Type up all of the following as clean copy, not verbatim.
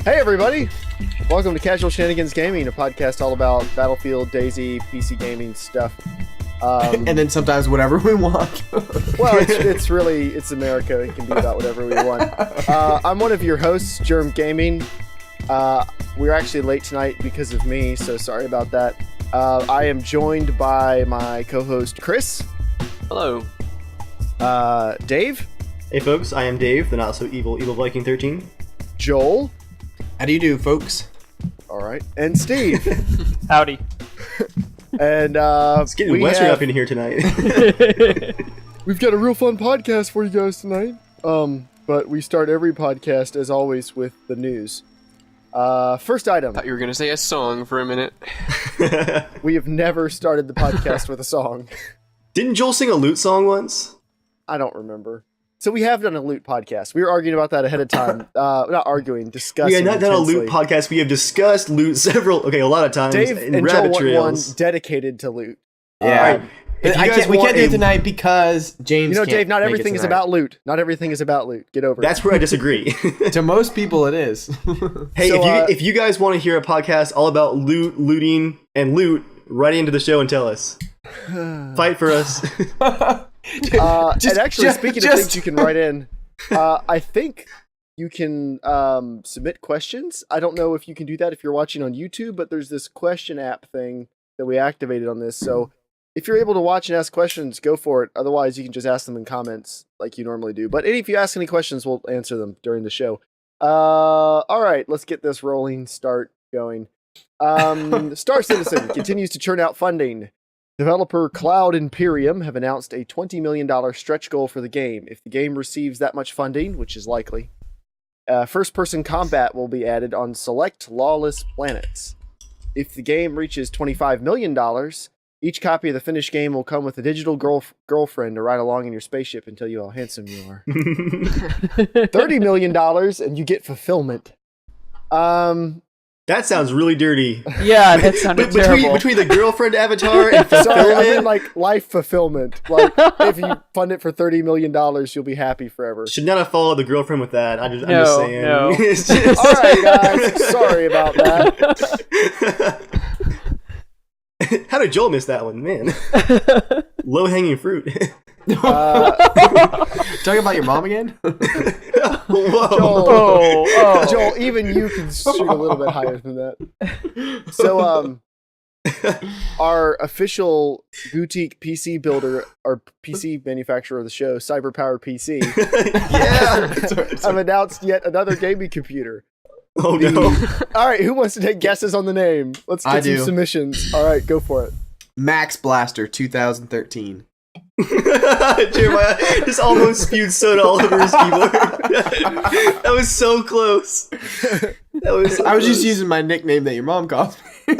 Hey everybody! Welcome to Casual Shenanigans Gaming, a podcast all about Battlefield, DayZ, PC gaming stuff. And then sometimes whatever we want. Well, it's America. It can be about whatever we want. I'm one of your hosts, JERMgaming. We're actually late tonight because of me, so sorry about that. I am joined by my co-host, Chris. Hello. Dave. Hey folks, I am Dave, the not so evil Viking 13. Joel. How do you do, folks? All right. And Steve. Howdy. And It's getting western up in here tonight. we've got a real fun podcast for you guys tonight. But we start every podcast, as always, with the news. First item. Thought you were gonna say a song for a minute. We have never started the podcast with a song. Didn't Joel sing a loot song once? I don't remember. So we have done a loot podcast. We were arguing about that ahead of time. Not arguing, discussing. We have not done a loot intensely. podcast. We have discussed loot a lot of times. Dave in and rabbit Joel want one trails. dedicated to loot. Yeah. Alright, if you guys We want can't do a- it tonight because James You know, can't Dave, not make it everything is tonight. about loot. Not everything is about loot. Get over That's it. where I disagree. To most people, it is. Hey, So, if you guys want to hear a podcast all about looting, and loot, write into the show and tell us. Fight for us. And actually, speaking of things you can write in, I think you can submit questions. I don't know if you can do that if you're watching on YouTube, but there's this question app thing that we activated on this. So if you're able to watch and ask questions, go for it. Otherwise, you can just ask them in comments like you normally do. But if you ask any questions, we'll answer them during the show. All right, let's get this rolling. Start going. Star Citizen continues to churn out funding. Developer Cloud Imperium have announced a $20 million stretch goal for the game. If the game receives that much funding, which is likely, first-person combat will be added on select lawless planets. If the game reaches $25 million, each copy of the finished game will come with a digital girlfriend to ride along in your spaceship and tell you how handsome you are. $30 million, and you get fulfillment. That sounds really dirty. Yeah, that sounded terrible. Between the girlfriend avatar and Sorry, I mean fulfillment, like life fulfillment. Like if you fund it for $30 million, you'll be happy forever. should not have followed the girlfriend with that. I'm just No, saying. no. It's just- All right, guys. Sorry about that. How did Joel miss that one, man? Low hanging fruit. Talking about your mom again? Whoa. Joel, Joel, even you can shoot a little bit higher than that. So, our official boutique PC builder, or PC manufacturer of the show, CyberPower PC, Yeah. have announced yet another gaming computer. Oh no. All right, who wants to take guesses on the name? Let's I get some do. submissions. All right, go for it. Max Blaster 2013. Jeremiah just almost spewed soda all over his keyboard. That was so close. That was. So I was just close. using my nickname that your mom called me.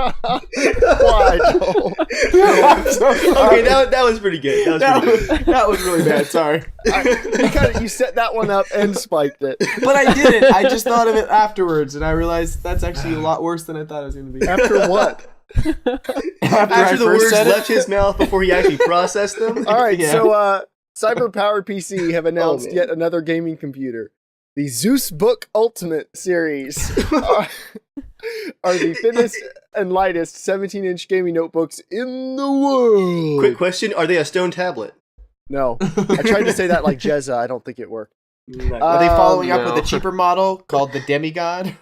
Why, Joel? I'm so sorry. Okay, that was pretty good. That was really bad, sorry. You set that one up and spiked it. But I didn't. I just thought of it afterwards, and I realized that's actually a lot worse than I thought it was going to be. After what? After the words said left his mouth before he actually processed them. All right, Yeah. so CyberPower PC have announced man. yet another gaming computer. The Zeus Book Ultimate series are the thinnest and lightest 17-inch gaming notebooks in the world. Quick question: are they a stone tablet? No, I tried to say that like Jezza. I don't think it worked. Are they following up no. with a cheaper model called the Demigod?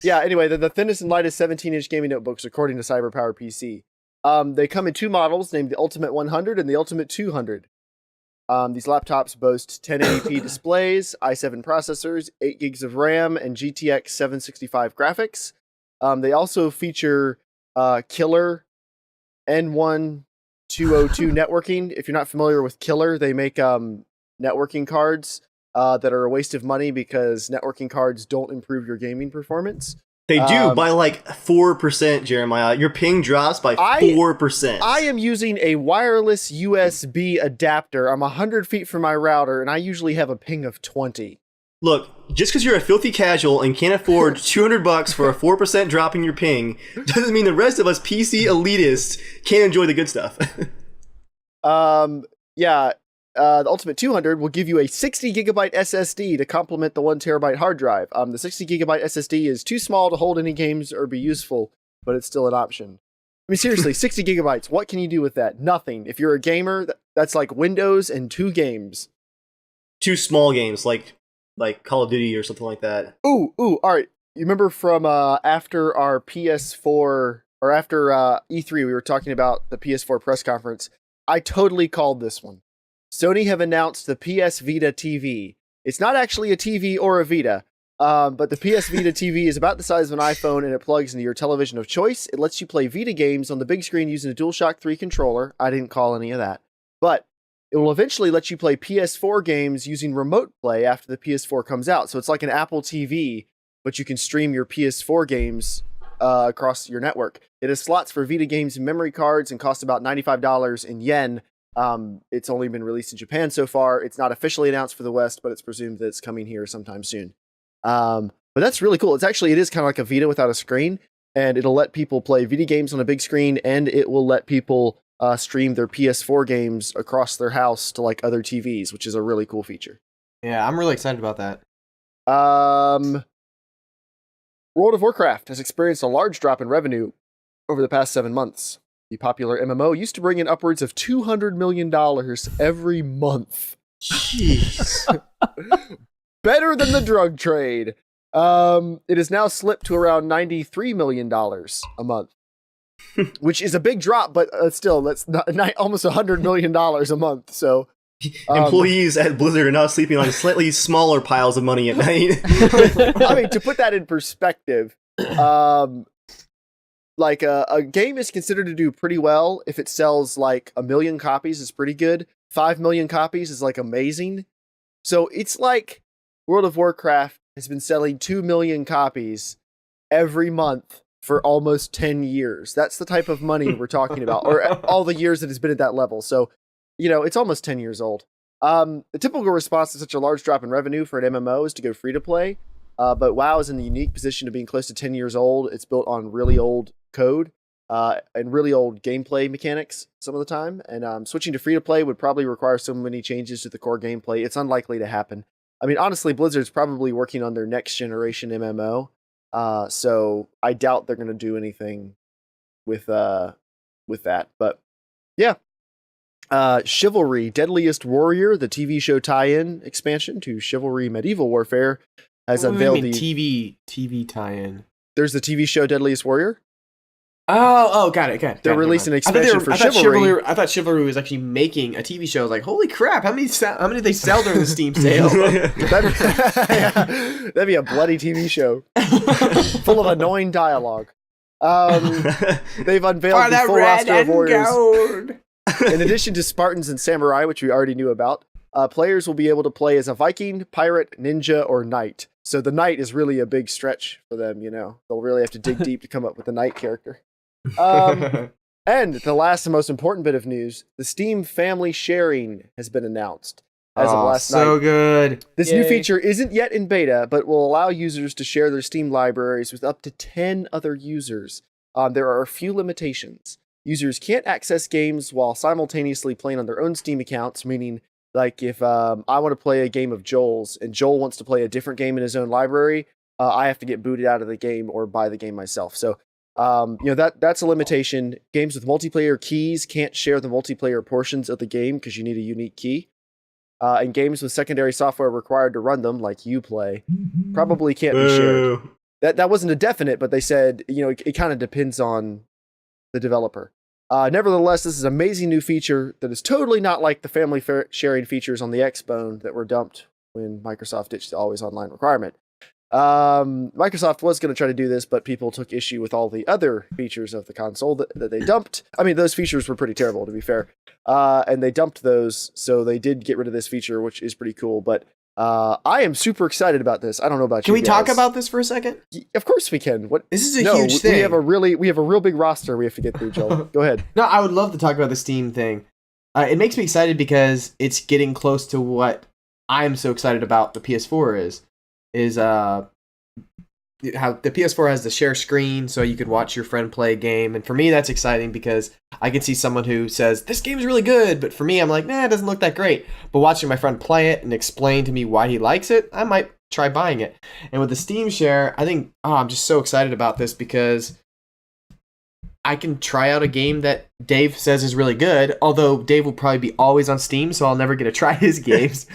Yeah, anyway, they're the thinnest and lightest 17-inch gaming notebooks, according to CyberPower PC. They come in two models, named the Ultimate 100 and the Ultimate 200. These laptops boast 1080p displays, i7 processors, 8 gigs of RAM, and GTX 765 graphics. They also feature Killer N1202 networking. If you're not familiar with Killer, they make networking cards that are a waste of money because networking cards don't improve your gaming performance. They do by like 4%, Jeremiah. Your ping drops by 4%. I am using a wireless USB adapter. I'm 100 feet from my router, and I usually have a ping of 20. Look, just because you're a filthy casual and can't afford $200 for a 4% drop in your ping, doesn't mean the rest of us PC elitists can't enjoy the good stuff. Yeah, the Ultimate 200 will give you a 60 gigabyte SSD to complement the 1 terabyte hard drive. The 60 gigabyte SSD is too small to hold any games or be useful, but it's still an option. I mean, seriously, 60 gigabytes. What can you do with that? Nothing. If you're a gamer, that's like Windows and 2 games. 2 small games, like Call of Duty or something like that. Ooh, all right. You remember from after our PS4, or after E3, we were talking about the PS4 press conference. I totally called this one. Sony have announced the PS Vita TV. It's not actually a TV or a Vita, but the PS Vita TV is about the size of an iPhone, and it plugs into your television of choice. It lets you play Vita games on the big screen using a DualShock 3 controller. I didn't call any of that. But it will eventually let you play PS4 games using remote play after the PS4 comes out. So it's like an Apple TV, but you can stream your PS4 games across your network. It has slots for Vita games and memory cards and costs about $95 in yen. It's only been released in Japan so far. It's not officially announced for the West, but it's presumed that it's coming here sometime soon. But that's really cool. It is kind of like a Vita without a screen, and it'll let people play Vita games on a big screen, and it will let people stream their PS4 games across their house to like other TVs, which is a really cool feature. Yeah, I'm really excited about that. World of Warcraft has experienced a large drop in revenue over the past 7 months. The popular MMO used to bring in upwards of $200 million every month. Jeez. Better than the drug trade. It has now slipped to around $93 million a month, which is a big drop, but still, that's almost $100 million a month. So employees at Blizzard are now sleeping on slightly smaller piles of money at night. I mean, to put that in perspective, like a game is considered to do pretty well if it sells like 1 million copies is pretty good. 5 million copies is like amazing. So it's like World of Warcraft has been selling 2 million copies every month for almost 10 years. That's the type of money we're talking about, or all the years that it's been at that level. So, it's almost 10 years old. The typical response to such a large drop in revenue for an MMO is to go free to play. But WoW is in the unique position of being close to 10 years old. It's built on really old code and really old gameplay mechanics some of the time. And switching to free to play would probably require so many changes to the core gameplay. It's unlikely to happen. I mean, honestly, Blizzard's probably working on their next generation MMO. So I doubt they're going to do anything with that. But yeah. Chivalry Deadliest Warrior, the TV show tie-in expansion to Chivalry Medieval Warfare, has unveiled the TV tie-in. There's the TV show Deadliest Warrior. Oh, got it. They're releasing an expansion for Chivalry. I thought Chivalry was actually making a TV show. I was like, holy crap! How many did they sell during the Steam sale? That'd be a bloody TV show, full of annoying dialogue. They've unveiled the full roster of warriors. Gold. In addition to Spartans and Samurai, which we already knew about, players will be able to play as a Viking, pirate, ninja, or knight. So the knight is really a big stretch for them, They'll really have to dig deep to come up with a knight character. And the last and most important bit of news, the Steam family sharing has been announced as of last night. So good. This new feature isn't yet in beta, but will allow users to share their Steam libraries with up to 10 other users. There are a few limitations. Users can't access games while simultaneously playing on their own Steam accounts, meaning like if I want to play a game of Joel's and Joel wants to play a different game in his own library, I have to get booted out of the game or buy the game myself. So, that's a limitation. Games with multiplayer keys can't share the multiplayer portions of the game because you need a unique key. And games with secondary software required to run them, like Uplay, probably can't be shared. That wasn't a definite, but they said, it kind of depends on the developer. Nevertheless, this is an amazing new feature that is totally not like the family sharing features on the Xbone that were dumped when Microsoft ditched the always online requirement. Microsoft was going to try to do this, but people took issue with all the other features of the console that they dumped. I mean, those features were pretty terrible, to be fair. And they dumped those, so they did get rid of this feature, which is pretty cool. But I am super excited about this. I don't know about you. Can we talk about this for a second? Of course we can. This is a huge thing. We have a real big roster we have to get through, Joel. Go ahead. No, I would love to talk about the Steam thing. It makes me excited because it's getting close to what I'm so excited about the PS4 is how the PS4 has the share screen, so you could watch your friend play a game. And for me, that's exciting because I can see someone who says this game is really good, but for me, I'm like, nah, it doesn't look that great. But watching my friend play it and explain to me why he likes it, I might try buying it. And with the Steam share, I think I'm just so excited about this because I can try out a game that Dave says is really good, although Dave will probably be always on Steam, so I'll never get to try his games.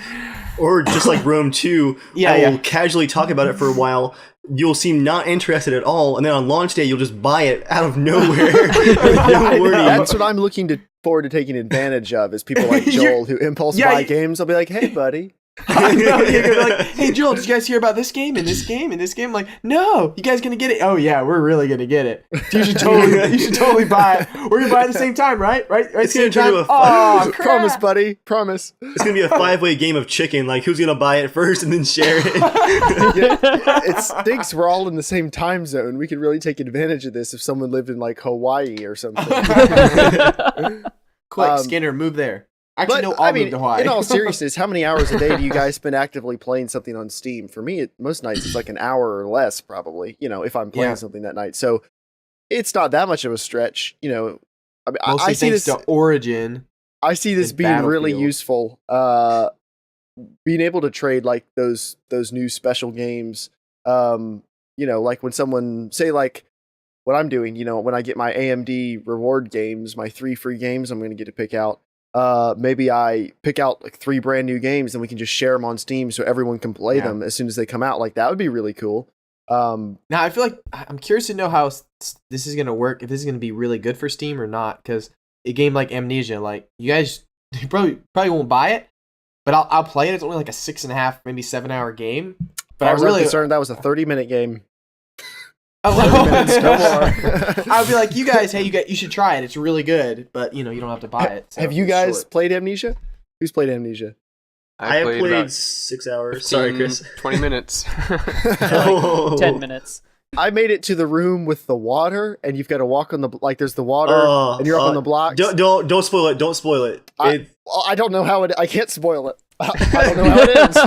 Or just like Rome 2, I will casually talk about it for a while. You'll seem not interested at all, and then on launch day, you'll just buy it out of nowhere. No worry. That's what I'm looking forward to taking advantage of, is people like Joel who impulse buy games. I'll be like, hey, buddy. I know, you're gonna be like, hey Joel, did you guys hear about this game and this game and this game? I'm like, no, you guys gonna get it? Oh yeah, we're really gonna get it. You should totally buy it. We're gonna buy it at the same time, right? It's gonna turn into promise, buddy, promise. It's gonna be a 5-way game of chicken. Like, who's gonna buy it first and then share it? It stinks. We're all in the same time zone. We could really take advantage of this if someone lived in like Hawaii or something. Quick, Skinner, move there. Actually, no, I'll move to Hawaii. In all seriousness, how many hours a day do you guys spend actively playing something on Steam? For me, most nights it's like an hour or less, probably, if I'm playing something that night. So it's not that much of a stretch, I Mostly thanks to Origin. I see this being really useful. Being able to trade like those new special games, like when someone, say like what I'm doing, when I get my AMD reward games, my 3 free games I'm going to get to pick out. Maybe I pick out like 3 brand new games and we can just share them on Steam so everyone can play them as soon as they come out. Like that would be really cool. Now I feel like I'm curious to know how this is going to work, if this is going to be really good for Steam or not, because a game like Amnesia, like you guys probably won't buy it, but I'll play it. It's only like a 6.5, maybe 7-hour game. But I was really concerned that was a 30-minute game. I would be like, you guys, you should try it. It's really good, but you don't have to buy it. So have you guys played Amnesia? Who's played Amnesia? I have played 6 hours. Sorry, Chris. 20 minutes. 10 minutes. I made it to the room with the water, and you've got to walk on there's the water, and you're up on the blocks. Don't spoil it. Don't spoil it. I don't know how I can't spoil it. I don't know how it ends.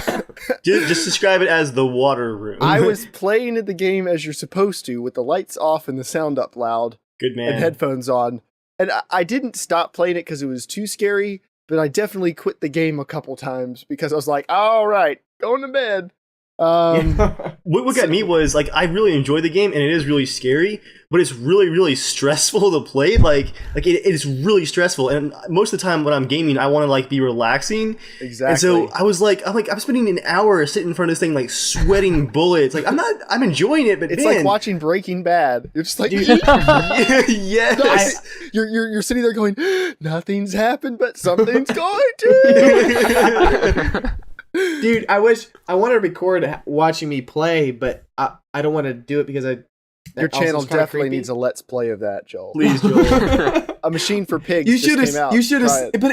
Just describe it as the water room. I was playing the game as you're supposed to, with the lights off and the sound up loud. Good man. And headphones on. And I didn't stop playing it because it was too scary, but I definitely quit the game a couple times because I was like, all right, going to bed. What got me was like, I really enjoy the game and it is really scary, but it's really, really stressful to play. Like it is really stressful, and most of the time when I'm gaming, I want to like be relaxing. Exactly. And so I'm spending an hour sitting in front of this thing like sweating bullets. Like I'm enjoying it, but it's like watching Breaking Bad. You're just like, yes. You're sitting there going, nothing's happened, but something's going to. Dude, I want to record watching me play, but I don't want to do it because your channel definitely needs a let's play of that, Joel. Please, Joel. A Machine for Pigs. You should have. But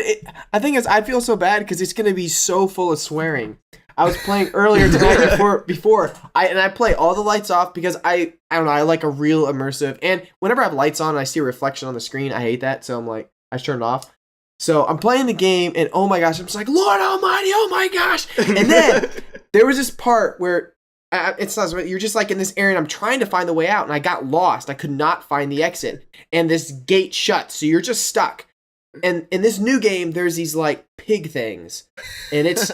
I think I feel so bad because it's gonna be so full of swearing. I was playing earlier tonight before I play all the lights off because I don't know, I like a real immersive, and whenever I have lights on and I see a reflection on the screen, I hate that, so I'm like, I turn it off. So I'm playing the game, and oh my gosh, I'm just like, Lord Almighty, oh my gosh! And then there was this part where you're just like in this area, and I'm trying to find the way out, and I got lost. I could not find the exit, and this gate shut, so you're just stuck. And in this new game, there's these like pig things, and it's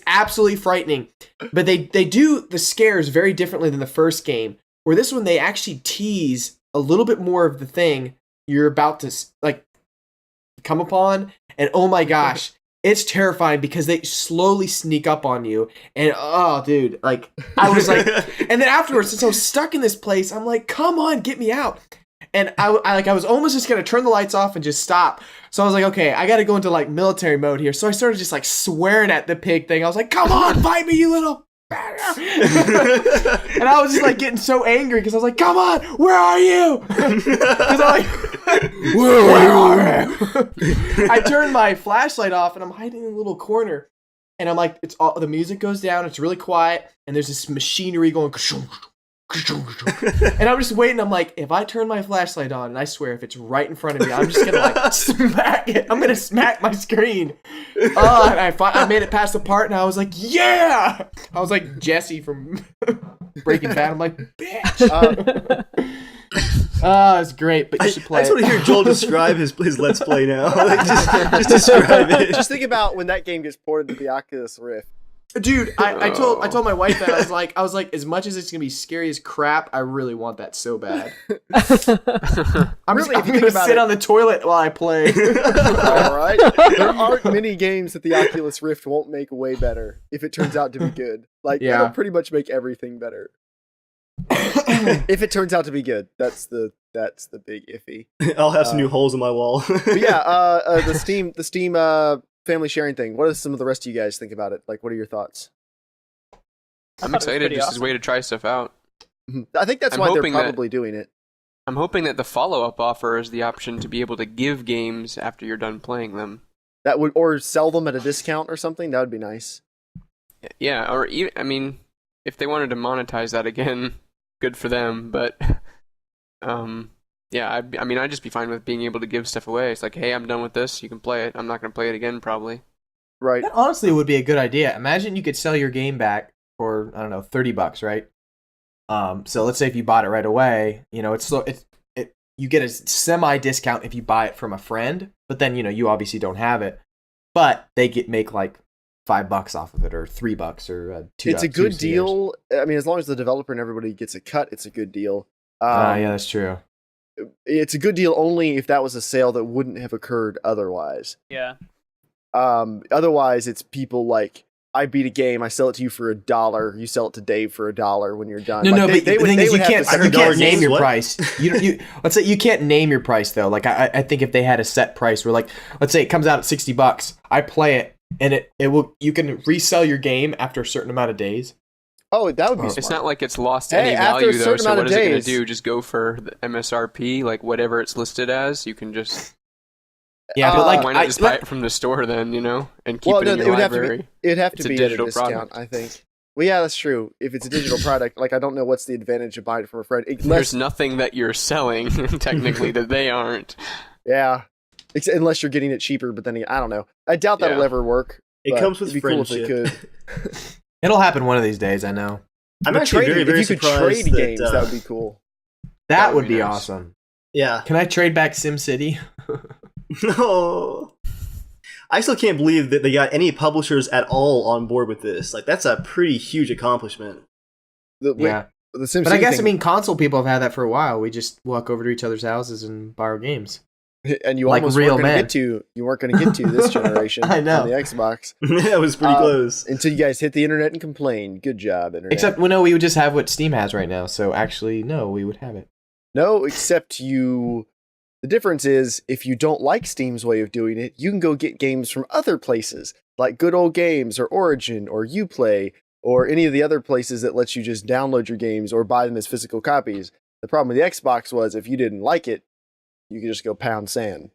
absolutely frightening. But they do the scares very differently than the first game. Where this one, they actually tease a little bit more of the thing you're about to like come upon, and oh my gosh, it's terrifying because they slowly sneak up on you, and oh dude, like I was like, and then afterwards, since I was stuck in this place, I'm like, come on, get me out. And I was almost just gonna turn the lights off and just stop. So I was like, okay, I gotta go into like military mode here. So I started just like swearing at the pig thing. I was like, come on, fight me, you little. And I was just like getting so angry because I was like, come on, where are you? Because I'm like, where are you? I turned my flashlight off and I'm hiding in a little corner, and I'm like, the music goes down, it's really quiet, and there's this machinery going And I'm just waiting. I'm like, if I turn my flashlight on, and I swear, if it's right in front of me, I'm just gonna like smack it. I'm gonna smack my screen. And I made it past the part, and I was like, yeah. I was like Jesse from Breaking Bad. I'm like, bitch. It's great, but you should play. I just want to hear Joel describe his Let's Play now. Like, just describe it. Just think about when that game gets ported to the Oculus Rift. Dude, I told my wife that I was like, as much as it's gonna be scary as crap, I really want that so bad. I'm gonna sit on the toilet while I play. All right, there aren't many games that the Oculus Rift won't make way better if it turns out to be good. Like, it'll pretty much make everything better. If it turns out to be good, that's the big iffy. I'll have some new holes in my wall. But yeah, the Steam family sharing thing. What does some of the rest of you guys think about it? Like, what are your thoughts? I'm excited just as a way to try stuff out. I think that's why they're probably doing it. I'm hoping that the follow-up offer is the option to be able to give games after you're done playing them. That would, or sell them at a discount or something. That would be nice. Yeah, or even, I mean, if they wanted to monetize that again, good for them. But yeah, I mean, I'd just be fine with being able to give stuff away. It's like, hey, I'm done with this. You can play it. I'm not going to play it again, probably. Right. That honestly would be a good idea. Imagine you could sell your game back for, I don't know, $30, right? So let's say if you bought it right away, you know, you get a semi discount if you buy it from a friend, but then, you know, you obviously don't have it, but they make like $5 off of it, or $3, or $2. It's a good deal. I mean, as long as the developer and everybody gets a cut, it's a good deal. Yeah, that's true. It's a good deal only if that was a sale that wouldn't have occurred otherwise. Yeah. Otherwise, it's people like, I beat a game, I sell it to you for $1, you sell it to Dave for $1 when you're done. No, like, but the thing is, you can't name your what? price. Let's say you can't name your price though. Like I think if they had a set price, where like, let's say it comes out at $60, I play it, and you can resell your game after a certain amount of days. Oh, that would be smart. It's not like it's lost any value though. So what is it going to do? Just go for the MSRP, like whatever it's listed as. You can just. Yeah, but like, why not just buy it from the store then, you know, and keep it in your library? It'd have to be at a digital discount, product. I think. Well, yeah, that's true. If it's a digital product, like, I don't know what's the advantage of buying it from a friend. There's nothing that you're selling, technically, that they aren't. Yeah. Unless you're getting it cheaper, but then, I don't know. I doubt that'll ever work. It comes with it'd be friendship. Cool if it could. It'll happen one of these days, I know. I'm actually very, very if you could surprised trade games, that would be cool. That would be nice. awesome. Yeah. Can I trade back SimCity? No. I still can't believe that they got any publishers at all on board with this. Like, that's a pretty huge accomplishment. Yeah. The SimCity But I guess, thing, I mean, console people have had that for a while. We just walk over to each other's houses and borrow games. and you like almost real weren't going to men. get to. You weren't going to get to this generation I know. on the Xbox. That was pretty close. Until you guys hit the internet and complained. Good job, internet. Except, well, no, we would just have what Steam has right now. So actually, no, we would have it. No, except you. The difference is, if you don't like Steam's way of doing it, you can go get games from other places, like Good Old Games, or Origin, or Uplay, or any of the other places that lets you just download your games or buy them as physical copies. The problem with the Xbox was, if you didn't like it, you could just go pound sand.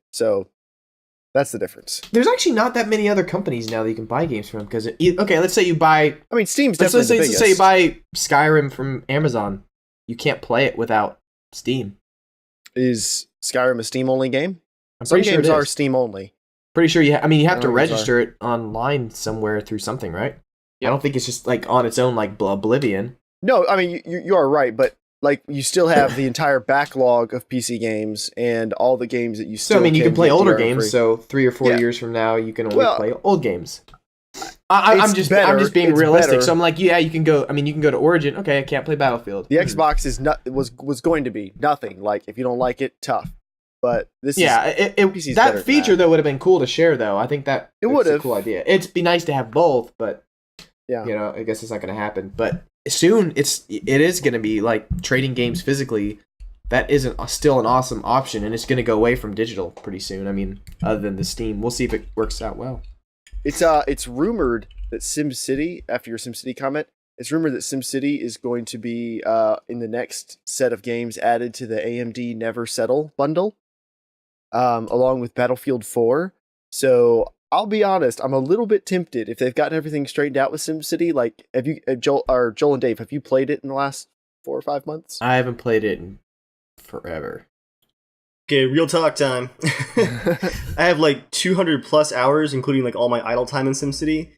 That's the difference. There's actually not that many other companies now that you can buy games from. Because okay, let's say you buy. I mean, Steam's definitely the biggest. Let's say you buy Skyrim from Amazon. You can't play it without Steam. Is Skyrim a Steam-only game? I'm Some pretty sure games it are is. Steam-only. Pretty sure you. You have to think register it online somewhere through something, right? Yep. I don't think it's just like on its own, like Oblivion. No, I mean, you are right, but like, you still have the entire backlog of PC games and all the games that you still. So I mean, you can play get older DRM games. free. So 3 or 4 Yeah. years from now, you can only play old games. I'm It's just better. being It's realistic. better. So I'm like, yeah, you can go. I mean, you can go to Origin. Okay, I can't play Battlefield. The Xbox is was going to be nothing. Like, if you don't like it, tough. But this Yeah, is PC's better that than feature that. though would have been cool to share though. I think that's would've. a cool idea. It'd be nice to have both, but Yeah. you know, I guess it's not going to happen. But soon, it is going to be like trading games physically. That isn't still an awesome option, and it's going to go away from digital pretty soon. I mean, other than the Steam, we'll see if it works out well. It's rumored that SimCity, after your SimCity comment, it's rumored that SimCity is going to be in the next set of games added to the AMD Never Settle bundle, along with Battlefield 4. So I'll be honest, I'm a little bit tempted if they've gotten everything straightened out with SimCity. Like, have you, Joel and Dave, have you played it in the last 4 or 5 months. I haven't played it in forever. Okay, real talk time. I have like 200 plus hours, including like all my idle time in SimCity.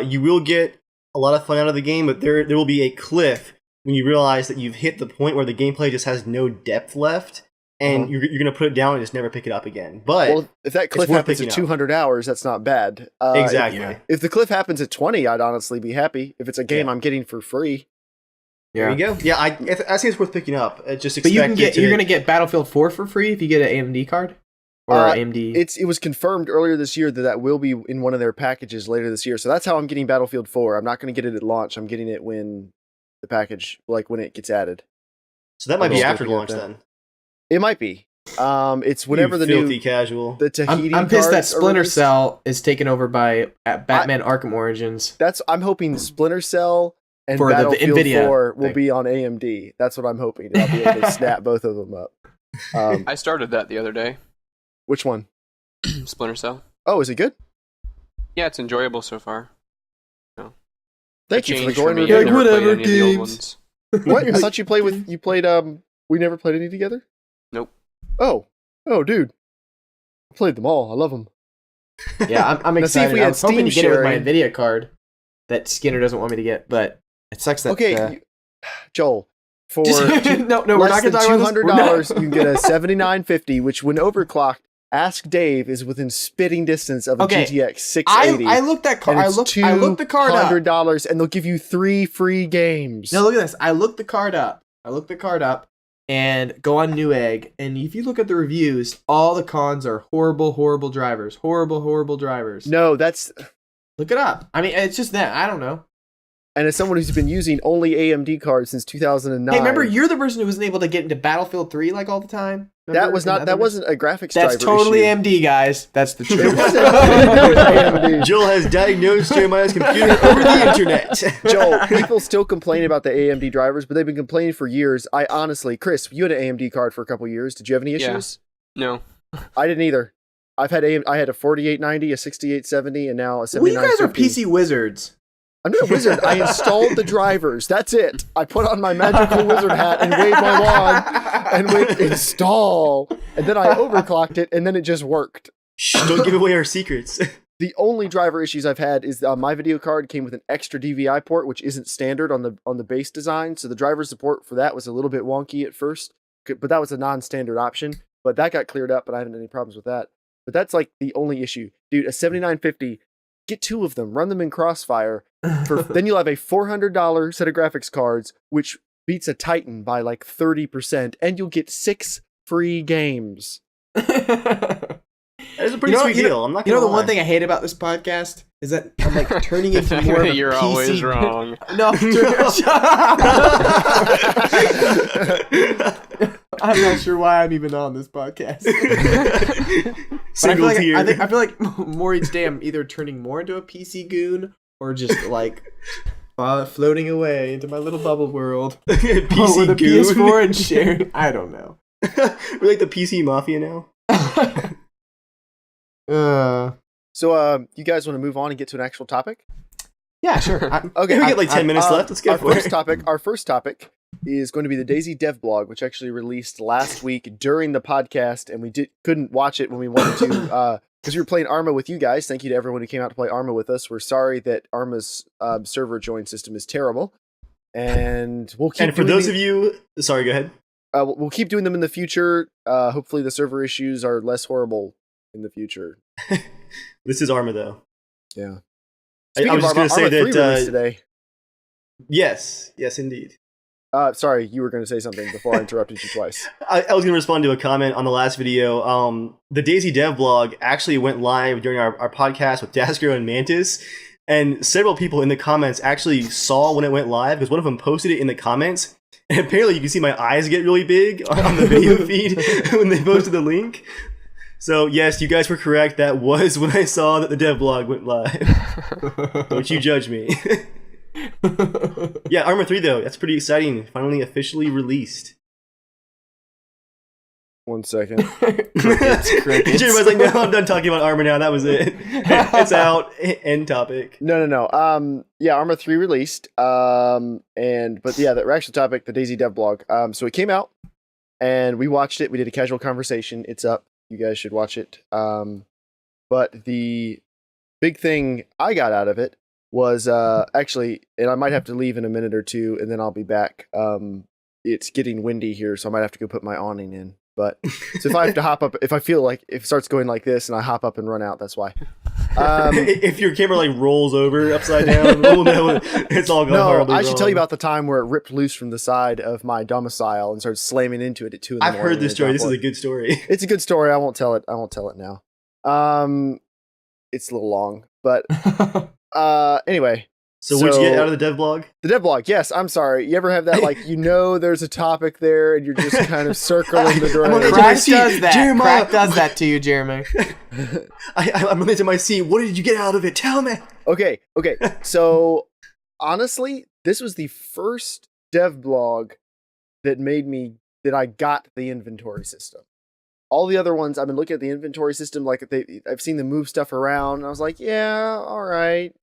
You will get a lot of fun out of the game, but there will be a cliff when you realize that you've hit the point where the gameplay just has no depth left, and you're going to put it down and just never pick it up again. But if that cliff happens at 200 hours, that's not bad. Exactly. If the cliff happens at 20, I'd honestly be happy. If it's a game I'm getting for free. There you go. Yeah, I think it's worth picking up. Just but you're going to get Battlefield 4 for free if you get an AMD card? Or AMD? It was confirmed earlier this year that will be in one of their packages later this year. So that's how I'm getting Battlefield 4. I'm not going to get it at launch. I'm getting it when the package, like when it gets added. So that might be after launch then. It might be. It's whenever the filthy new casual. The Tahiti I'm pissed that Splinter Cell is taken over by Batman Arkham Origins. I'm hoping Splinter Cell and for Battlefield the 4 will be on AMD. That's what I'm hoping. I'll be able to snap both of them up. I started that the other day. Which one? Splinter Cell. Oh, is it good? Yeah, it's enjoyable so far. No. Thank you for the going review. Like, whatever games. What? I thought you played we never played any together? Nope. Oh, dude. I played them all. I love them. Yeah, I'm excited. See if we had I was hoping to Steam get it with my sharing. Nvidia card that Skinner doesn't want me to get, but it sucks that... Okay, Joel, for no, we're not less going to than talk about this. $200, you can get a 7950, which when overclocked, Ask Dave is within spitting distance of a GTX 680. I looked that card. I looked the card up. $200, and they'll give you 3 free games. No, look at this. I looked the card up. And go on Newegg, and if you look at the reviews, all the cons are horrible drivers. Horrible drivers. No, that's... Look it up. I mean, it's just that. I don't know. And as someone who's been using only AMD cards since 2009... Hey, remember, you're the person who wasn't able to get into Battlefield 3 like all the time? Remember? That wasn't a graphics driver That's totally issue. AMD, guys. That's the truth. AMD. Joel has diagnosed Jeremiah's computer over the internet. Joel, people still complain about the AMD drivers, but they've been complaining for years. I honestly, Chris, you had an AMD card for a couple years. Did you have any issues? No. I didn't either. I had a 4890, a 6870, and now a 7950. Well, you guys are PC wizards. I'm not a wizard. I installed the drivers. That's it. I put on my magical wizard hat and waved my wand and went install. And then I overclocked it, and then it just worked. Shh, don't give away our secrets. The only driver issues I've had is my video card came with an extra DVI port, which isn't standard on the base design. So the driver support for that was a little bit wonky at first, but that was a non-standard option. But that got cleared up, and I haven't had any problems with that. But that's like the only issue. Dude, a 7950, get 2 of them, run them in Crossfire. Then you'll have a $400 set of graphics cards, which beats a Titan by like 30%, and you'll get 6 free games. That is a pretty sweet deal. I'm not gonna lie. The one thing I hate about this podcast is that I'm like turning into more of a You're PC. always wrong. No, I'm not sure why I'm even on this podcast. Single tier. I feel like more each day I'm either turning more into a PC goon or just like floating away into my little bubble world. PC with a goon. PS4 and sharing. I don't know. We're like the PC mafia now. So, you guys want to move on and get to an actual topic? Yeah, sure. Okay, we get like 10 minutes left. Let's go for it. Our first topic is going to be the DayZ DevBlog, which actually released last week during the podcast, and we couldn't watch it when we wanted to because we were playing Arma with you guys. Thank you to everyone who came out to play Arma with us. We're sorry that Arma's server join system is terrible, and we'll keep. And for those of you, sorry, go ahead. We'll keep doing them in the future. Hopefully, the server issues are less horrible in the future. This is Arma, though. Yeah. I was just going to say that today. Yes, indeed. Sorry, you were going to say something before I interrupted you twice. I was going to respond to a comment on the last video. The DayZ DevBlog actually went live during our podcast with Daskro and Mantis, and several people in the comments actually saw when it went live because one of them posted it in the comments, and apparently you can see my eyes get really big on the video feed when they posted the link. So yes, you guys were correct. That was when I saw that the devblog went live. Don't you judge me. Yeah, Arma 3 though, that's pretty exciting. Finally officially released. 1 second. Crickets. Jeremiah's like, no, I'm done talking about Arma now. That was it. It's out. End topic. No. Yeah, Arma 3 released. But yeah, the actual topic, the DayZ DevBlog. So it came out, and we watched it. We did a casual conversation. It's up. You guys should watch it. But the big thing I got out of it was actually, and I might have to leave in a minute or two, and then I'll be back. It's getting windy here, so I might have to go put my awning in. But so if I have to hop up, if I feel like if it starts going like this and I hop up and run out, that's why. If your camera like rolls over upside down, oh no, it's all going horribly wrong. I should tell you about the time where it ripped loose from the side of my domicile and started slamming into it at 2 in the morning. I've heard this story. This is a good story. It's a good story. I won't tell it now. It's a little long, but anyway. So what'd you get out of the devblog? The devblog, yes. I'm sorry. You ever have that, like, there's a topic there and you're just kind of circling the direction? Crack does that. Crack does that to you, Jeremy. I'm running to my seat. What did you get out of it? Tell me. Okay. So, honestly, this was the first devblog that I got the inventory system. All the other ones, I've been looking at the inventory system, like I've seen them move stuff around, and I was like, yeah, all right,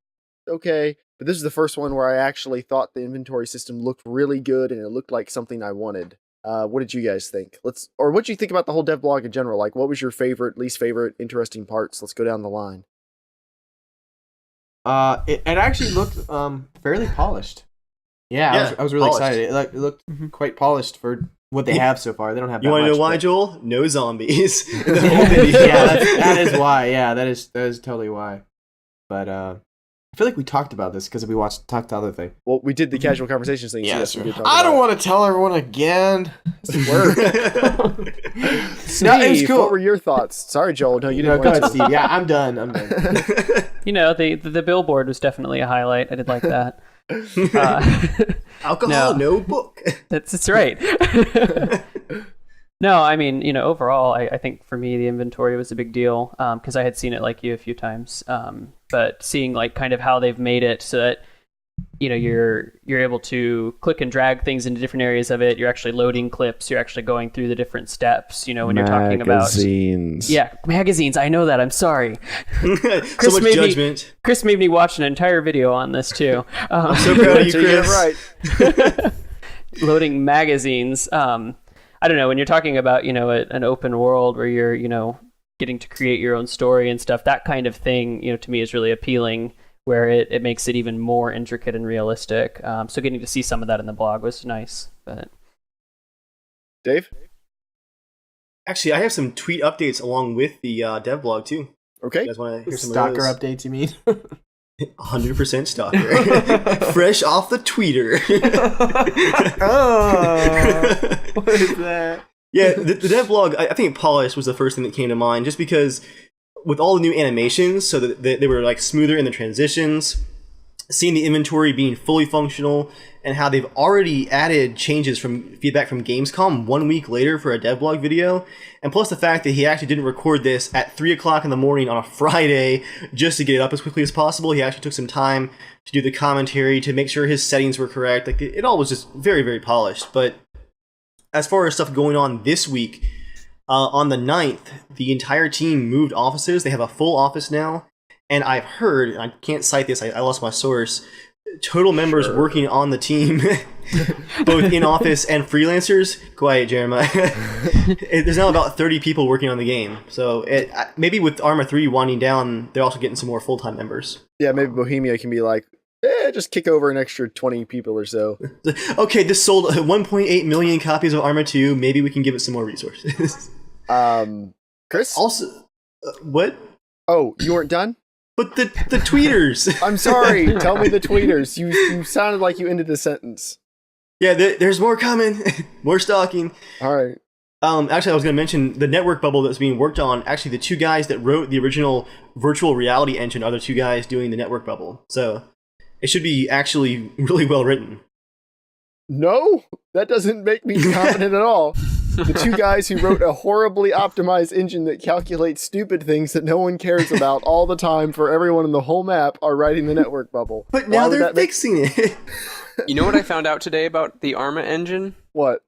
okay. But this is the first one where I actually thought the inventory system looked really good and it looked like something I wanted. What did you guys think? Or what did you think about the whole devblog in general? Like, what was your favorite, least favorite, interesting parts? Let's go down the line. It actually looked fairly polished. Yeah, I was really excited. It looked quite polished for what they have so far. They don't have. You want to know why, Joel? No zombies. Yeah, that is why. Yeah, that is totally why. But I feel like we talked about this because we talked the other thing. Well, we did the casual conversations thing. Yeah, so yes, I don't want to tell everyone again. Steve, no, cool. What were your thoughts? Sorry, Joel. No, you didn't. Go ahead, Steve. Yeah, I'm done. The billboard was definitely a highlight. I did like that. Alcohol, no book. That's right. No, I mean, overall, I think for me, the inventory was a big deal because I had seen it like you a few times. But seeing like kind of how they've made it so that, you're able to click and drag things into different areas of it. You're actually loading clips. You're actually going through the different steps, when you're talking about magazines. Yeah, magazines. I know that. I'm sorry. So much judgment. Chris made me watch an entire video on this too. I'm so proud of you, Chris. Right. Loading magazines. I don't know, when you're talking about, an open world where you're, getting to create your own story and stuff, that kind of thing, to me is really appealing, where it makes it even more intricate and realistic. So getting to see some of that in the blog was nice. But Dave? Actually, I have some tweet updates along with the devblog too. Okay. You guys want to hear some stalker of those? Updates, you mean? 100% stalker. Fresh off the tweeter. Oh, what is that? Yeah, the devblog, I think polished was the first thing that came to mind, just because with all the new animations, so that they were like smoother in the transitions, seeing the inventory being fully functional, and how they've already added changes from feedback from Gamescom 1 week later for a devblog video, and plus the fact that he actually didn't record this at 3 o'clock in the morning on a Friday just to get it up as quickly as possible. He actually took some time to do the commentary, to make sure his settings were correct. Like, it all was just very, very polished. But as far as stuff going on this week, on the 9th, the entire team moved offices. They have a full office now. And I've heard, and I can't cite this, I lost my source, total members working on the team, both in office and freelancers. Quiet, Jeremiah. There's now about 30 people working on the game. So maybe with Arma 3 winding down, they're also getting some more full-time members. Yeah, maybe Bohemia can be like, just kick over an extra 20 people or so. Okay, this sold 1.8 million copies of Arma 2. Maybe we can give it some more resources. Chris? Also, what? Oh, you weren't done? But the tweeters. I'm sorry. Tell me the tweeters. You sounded like you ended the sentence. Yeah, there's more coming. More stalking. All right. Actually, I was going to mention the network bubble that's being worked on. Actually, the two guys that wrote the original virtual reality engine are the two guys doing the network bubble. So it should be actually really well written. No, that doesn't make me confident at all. The two guys who wrote a horribly optimized engine that calculates stupid things that no one cares about all the time for everyone in the whole map are writing the network bubble. But now they're fixing it. You know what I found out today about the Arma engine? What?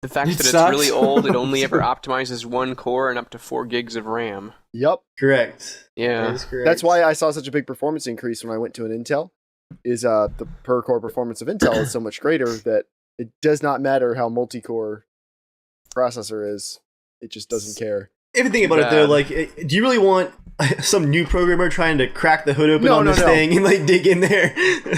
The fact that it's really old, it only ever optimizes one core and up to 4 gigs of RAM. Yep. Correct. Yeah. That is correct. That's why I saw such a big performance increase when I went to an Intel. Is the per core performance of Intel is so much greater that it does not matter how multi-core processor is. It just doesn't care. If you think about it though, like, do you really want some new programmer trying to crack the hood open on this thing and like dig in there?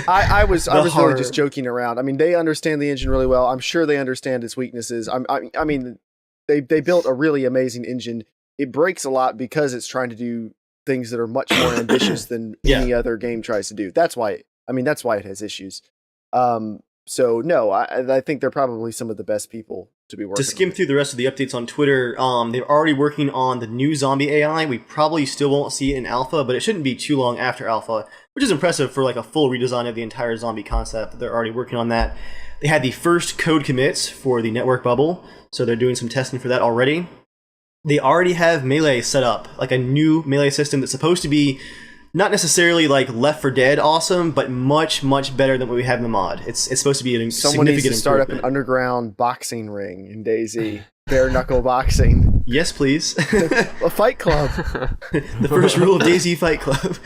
I was really just joking around. I mean, they understand the engine really well. I'm sure they understand its weaknesses. I mean, they built a really amazing engine. It breaks a lot because it's trying to do things that are much more ambitious than any other game tries to do. That's why. I mean, that's why it has issues. So no, I think they're probably some of the best people to be working. To skim through the rest of the updates on Twitter, they're already working on the new zombie AI. We probably still won't see it in alpha, but it shouldn't be too long after alpha, which is impressive for like a full redesign of the entire zombie concept. They're already working on that. They had the first code commits for the network bubble, so they're doing some testing for that already. They already have Melee set up, like a new Melee system that's supposed to be not necessarily like Left 4 Dead awesome, but much, much better than what we have in the mod. It's supposed to be a significant improvement. Someone needs to start up an underground boxing ring in DayZ. Bare knuckle boxing. Yes, please. A fight club. The first rule of DayZ Fight Club.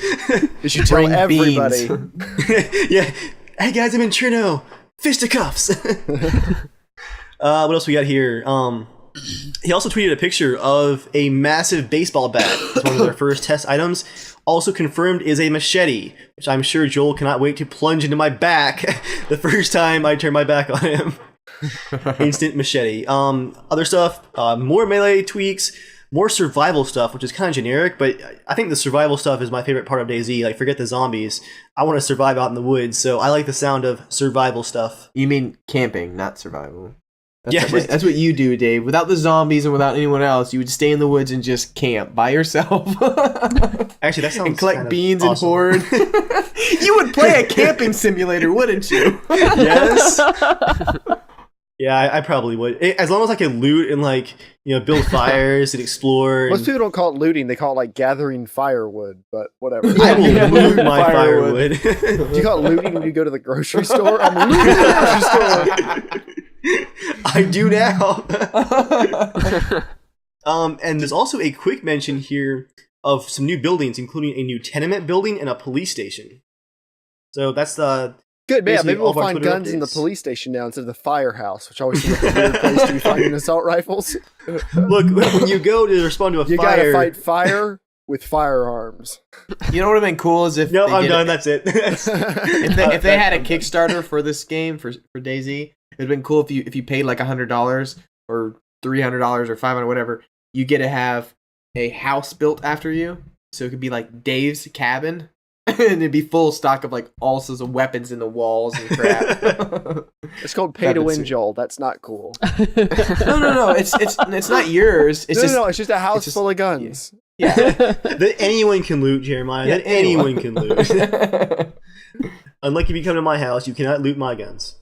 You should tell everybody. Yeah. Hey guys, I'm in Trino. Fisticuffs. What else we got here? He also tweeted a picture of a massive baseball bat as one of their first test items. Also confirmed is a machete, which I'm sure Joel cannot wait to plunge into my back the first time I turn my back on him. Instant machete. Other stuff, more Melee tweaks, more survival stuff, which is kind of generic, but I think the survival stuff is my favorite part of DayZ. Like, forget the zombies. I want to survive out in the woods, so I like the sound of survival stuff. You mean camping, not survival. That's what you do, Dave. Without the zombies and without anyone else, you would stay in the woods and just camp by yourself. Actually, that sounds and collect kind of beans awesome. And hoard. You would play a camping simulator, wouldn't you? Yes. Yeah, I probably would. As long as I could loot and like, build fires and explore. Most people don't call it looting; they call it like gathering firewood. But whatever. I will loot my firewood. Do you call it looting when you go to the grocery store? I'm looting the grocery store. I do now. And there's also a quick mention here of some new buildings, including a new tenement building and a police station. So that's the good, man. Maybe we'll find guns in the police station now instead of the firehouse, which always seems like a weird place to be finding assault rifles. Look, when you go to respond to a fire, you gotta fight fire with firearms. You know what would have been cool is if I'm done. That's it. if they had a Kickstarter for this game for DayZ, it'd been cool if you paid like $100 or $300 or $500, whatever. You get to have a house built after you, so it could be like Dave's cabin, and it'd be full stock of like all sorts of weapons in the walls and crap. It's called pay to win, Joel. That's not cool. No. It's not yours. It's it's just a house full of guns. Yeah. That anyone can loot, Jeremiah. Yeah, that anyone can loot. Unlike if you come to my house, you cannot loot my guns.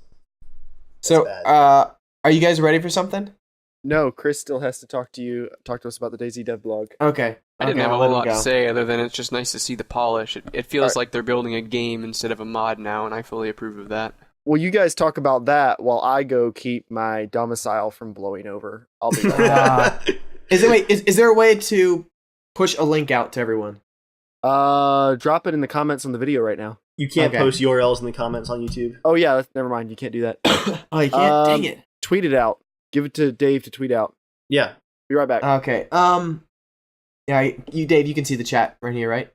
So, are you guys ready for something? No, Chris still has to talk to us about the DayZ DevBlog. Okay. I didn't have a whole lot to say other than it's just nice to see the polish. It feels like they're building a game instead of a mod now, and I fully approve of that. Well, you guys talk about that while I go keep my domicile from blowing over. I'll be back. Is there a way to push a link out to everyone? Drop it in the comments on the video right now. You can't post URLs in the comments on YouTube. Oh yeah, never mind. You can't do that. Oh, you can't. Dang it. Tweet it out. Give it to Dave to tweet out. Yeah. Be right back. Okay. Yeah, Dave, you can see the chat right here, right?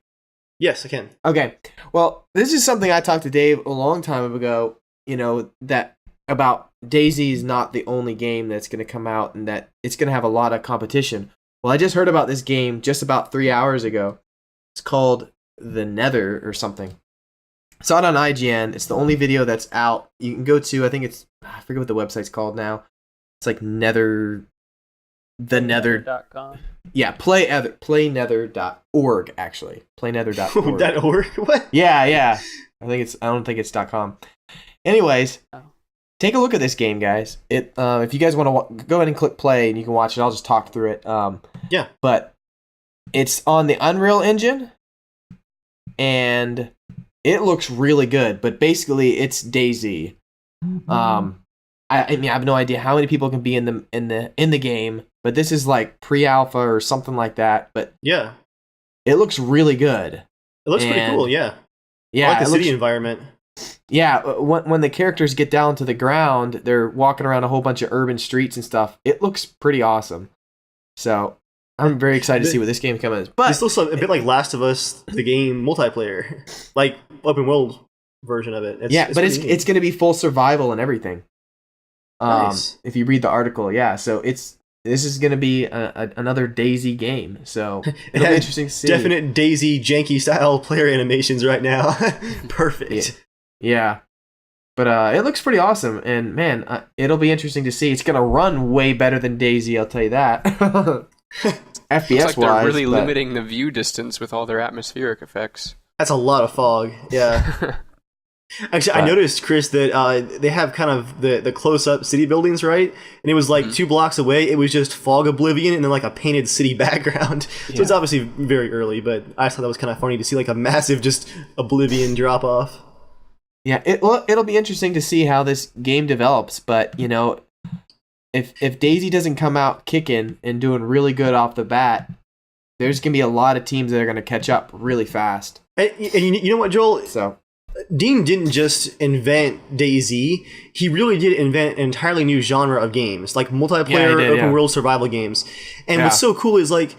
Yes, I can. Okay. Well, this is something I talked to Dave a long time ago. That about DayZ is not the only game that's going to come out, and that it's going to have a lot of competition. Well, I just heard about this game just about 3 hours ago. It's called The Nether or something. I saw it on IGN. It's the only video that's out. You can go to, I forget what the website's called now. It's like the Nether.com. Yeah, playnether.org actually. Playnether.org. .org? What? Yeah. I don't think it's .com. Anyways, take a look at this game, guys. If you guys want to go ahead and click play and you can watch it, I'll just talk through it. Yeah. But it's on the Unreal Engine and it looks really good, but basically it's DayZ. I mean, I have no idea how many people can be in the game, but this is like pre-alpha or something like that. But yeah, it looks really good. It looks pretty cool. Yeah, yeah. I like the city environment. Yeah, when the characters get down to the ground, they're walking around a whole bunch of urban streets and stuff. It looks pretty awesome. So I'm very excited to see what this game comes. But it's still a bit like Last of Us, the game multiplayer, like open world version of it. But it's going to be full survival and everything. Nice. If you read the article, yeah. So this is going to be another DayZ game. So it'll be interesting to see. Definite DayZ janky style player animations right now. Perfect. Yeah. But it looks pretty awesome, and man, it'll be interesting to see. It's gonna run way better than DayZ, I'll tell you that. FPS Looks like they're really limiting the view distance with all their atmospheric effects. That's a lot of fog. Yeah. Actually, I noticed, Chris, that they have kind of the close-up city buildings, right? And it was like 2 blocks away. It was just fog oblivion and then like a painted city background. So it's obviously very early, but I just thought that was kind of funny to see like a massive just oblivion drop off. Yeah, it'll be interesting to see how this game develops, but you know, if DayZ doesn't come out kicking and doing really good off the bat, there's gonna be a lot of teams that are gonna catch up really fast. And you know what, Joel? So Dean didn't just invent DayZ; he really did invent an entirely new genre of games, like multiplayer open world survival games. And what's so cool is like,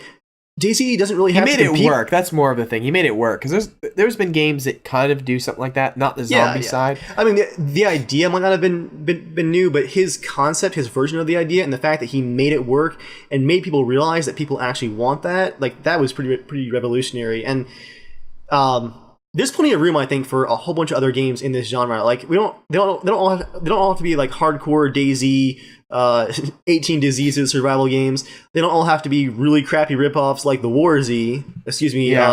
DayZ doesn't really have to compete. He made it work. That's more of the thing. He made it work because there's been games that kind of do something like that, not the zombie side. I mean, the idea might not have been new, but his concept, his version of the idea, and the fact that he made it work and made people realize that people actually want that, like that was pretty revolutionary. And there's plenty of room, I think, for a whole bunch of other games in this genre. Like they don't all have to be like hardcore DayZ. 18 Diseases survival games. They don't all have to be really crappy ripoffs like the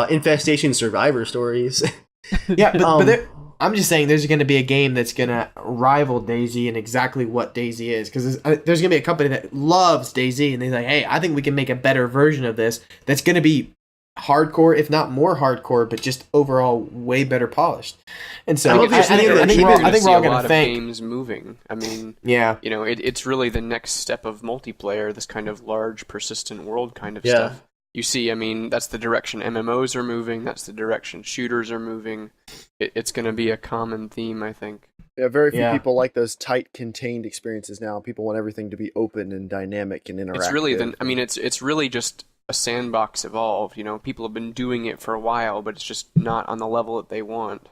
Infestation Survivor stories. But I'm just saying there's going to be a game that's going to rival DayZ in exactly what DayZ is, because there's going to be a company that loves DayZ and they're like, hey, I think we can make a better version of this that's going to be hardcore, if not more hardcore, but just overall way better polished. And so I think we're all going to think games moving. I mean, you know, it's really the next step of multiplayer, this kind of large, persistent world kind of stuff. You see, I mean, that's the direction MMOs are moving. That's the direction shooters are moving. It's going to be a common theme, I think. Yeah, very few people like those tight, contained experiences now. People want everything to be open and dynamic and interactive. It's really it's really just a sandbox evolved. You know, people have been doing it for a while, but it's just not on the level that they want.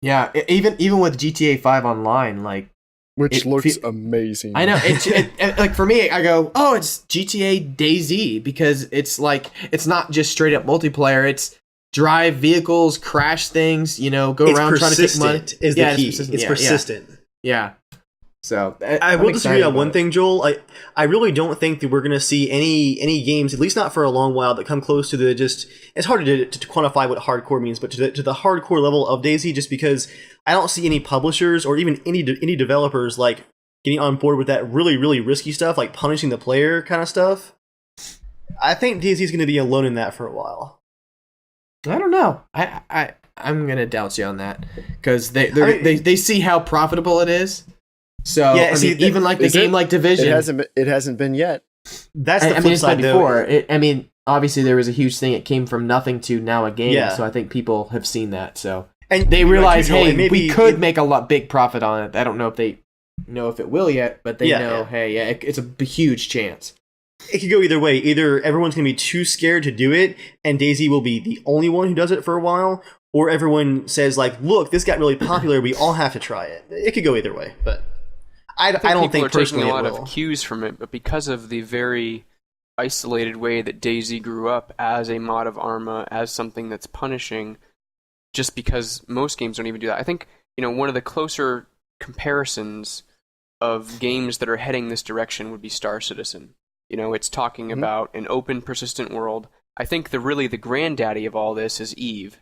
Yeah, even with GTA 5 Online, like, which looks amazing. I know. It like for me, I go, oh, it's GTA DayZ, because it's like it's not just straight up multiplayer. It's drive vehicles, crash things, you know, go around trying to take money. Is the key. It's persistent. Yeah. So I will disagree on one thing, Joel. I really don't think that we're going to see any games, at least not for a long while, that come close to the just. It's hard to quantify what hardcore means, but to the hardcore level of DayZ, just because I don't see any publishers or even any developers like getting on board with that really, really risky stuff, like punishing the player kind of stuff. I think DayZ is going to be alone in that for a while. I don't know. I'm going to doubt you on that, because they see how profitable it is. So yeah, even like the game like Division, it hasn't been yet. That's the flip side, though. Before. Obviously there was a huge thing. It came from nothing to now a game. Yeah. So I think people have seen that. So and they realize, hey, we could make a big profit on it. I don't know if they know if it will yet, but they know, hey, it's a huge chance. It could go either way. Either everyone's going to be too scared to do it, and DayZ will be the only one who does it for a while, or everyone says, like, look, this got really popular. We all have to try it. It could go either way, but. I don't think people are taking a lot of cues from it, but because of the very isolated way that DayZ grew up as a mod of Arma, as something that's punishing, just because most games don't even do that. I think, you know, one of the closer comparisons of games that are heading this direction would be Star Citizen. You know, it's talking about an open, persistent world. I think the granddaddy of all this is Eve.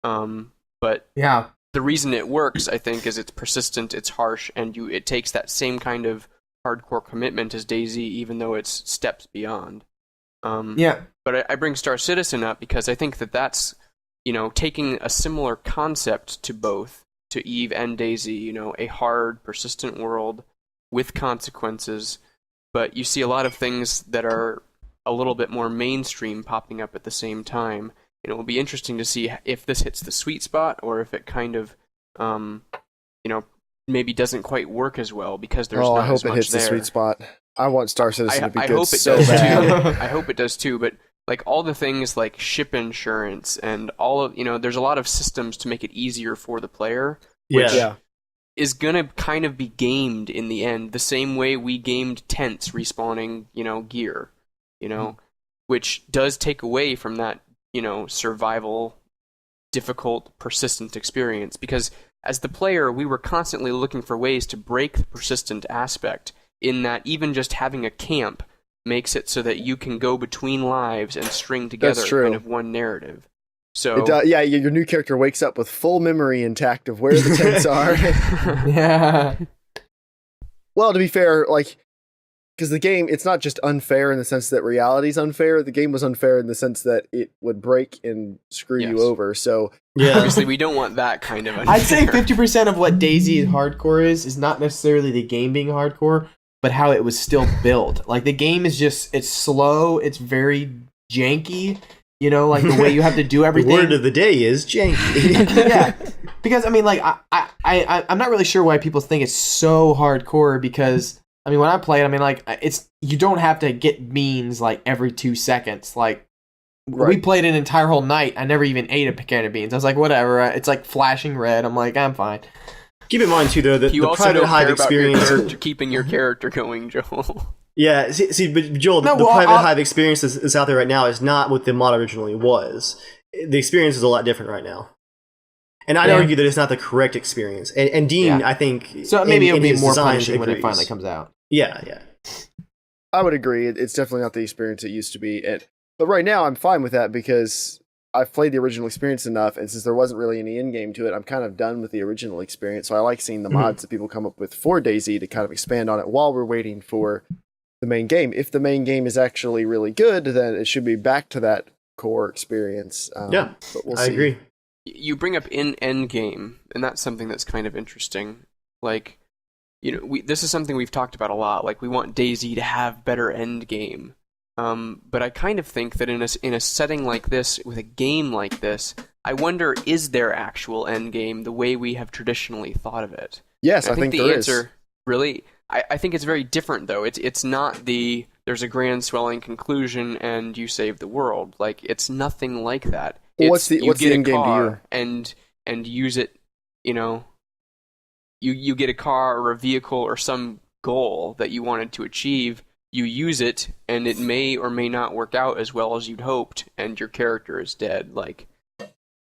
But yeah. The reason it works, I think, is it's persistent, it's harsh, and it takes that same kind of hardcore commitment as DayZ, even though it's steps beyond. But I bring Star Citizen up because I think that's, you know, taking a similar concept to both, to Eve and DayZ, you know, a hard, persistent world with consequences, but you see a lot of things that are a little bit more mainstream popping up at the same time. And it will be interesting to see if this hits the sweet spot or if it kind of, maybe doesn't quite work as well because there's not as much there. I hope it hits the sweet spot. I want Star Citizen to be good hope it so does bad. too. I hope it does too, but like all the things like ship insurance and all of, there's a lot of systems to make it easier for the player, which is going to kind of be gamed in the end, the same way we gamed tents respawning, gear, which does take away from that, survival, difficult, persistent experience. Because as the player, we were constantly looking for ways to break the persistent aspect, in that even just having a camp makes it so that you can go between lives and string together kind of one narrative. So your new character wakes up with full memory intact of where the tents are. Yeah. Well, to be fair, because the game, it's not just unfair in the sense that reality's unfair. The game was unfair in the sense that it would break and screw you over. So obviously, we don't want that kind of unfair. I'd say 50% of what DayZ hardcore is not necessarily the game being hardcore, but how it was still built. Like, the game is it's slow, it's very janky, the way you have to do everything. The word of the day is janky. Yeah. Because, I'm not really sure why people think it's so hardcore, because, when I play it, you don't have to get beans, every 2 seconds. We played an entire whole night, I never even ate a can of beans. I was like, whatever, it's flashing red, I'm like, I'm fine. Keep in mind, too, though, that you the private hive experience... keeping your character going, Joel. Yeah, but Joel, the private hive experience that's out there right now is not what the mod originally was. The experience is a lot different right now. And I'd argue that it's not the correct experience. And Dean, I think... So maybe it'll be more punishing when it finally comes out. Yeah. I would agree. It's definitely not the experience it used to be. But right now, I'm fine with that because I've played the original experience enough, and since there wasn't really any in-game to it, I'm kind of done with the original experience. So I like seeing the mods that people come up with for DayZ to kind of expand on it while we're waiting for the main game. If the main game is actually really good, then it should be back to that core experience. But we'll see. I agree. You bring up end game, and that's something that's kind of interesting. This is something we've talked about a lot. We want DayZ to have better end game. But I kind of think that in a setting like this, with a game like this, I wonder, is there actual end game the way we have traditionally thought of it? Yes, I think the there answer, is. Really, I think it's very different, though. It's not there's a grand swelling conclusion and you save the world. It's nothing like that. What's the end game to you? And use it, you get a car or a vehicle or some goal that you wanted to achieve. You use it, and it may or may not work out as well as you'd hoped, and your character is dead.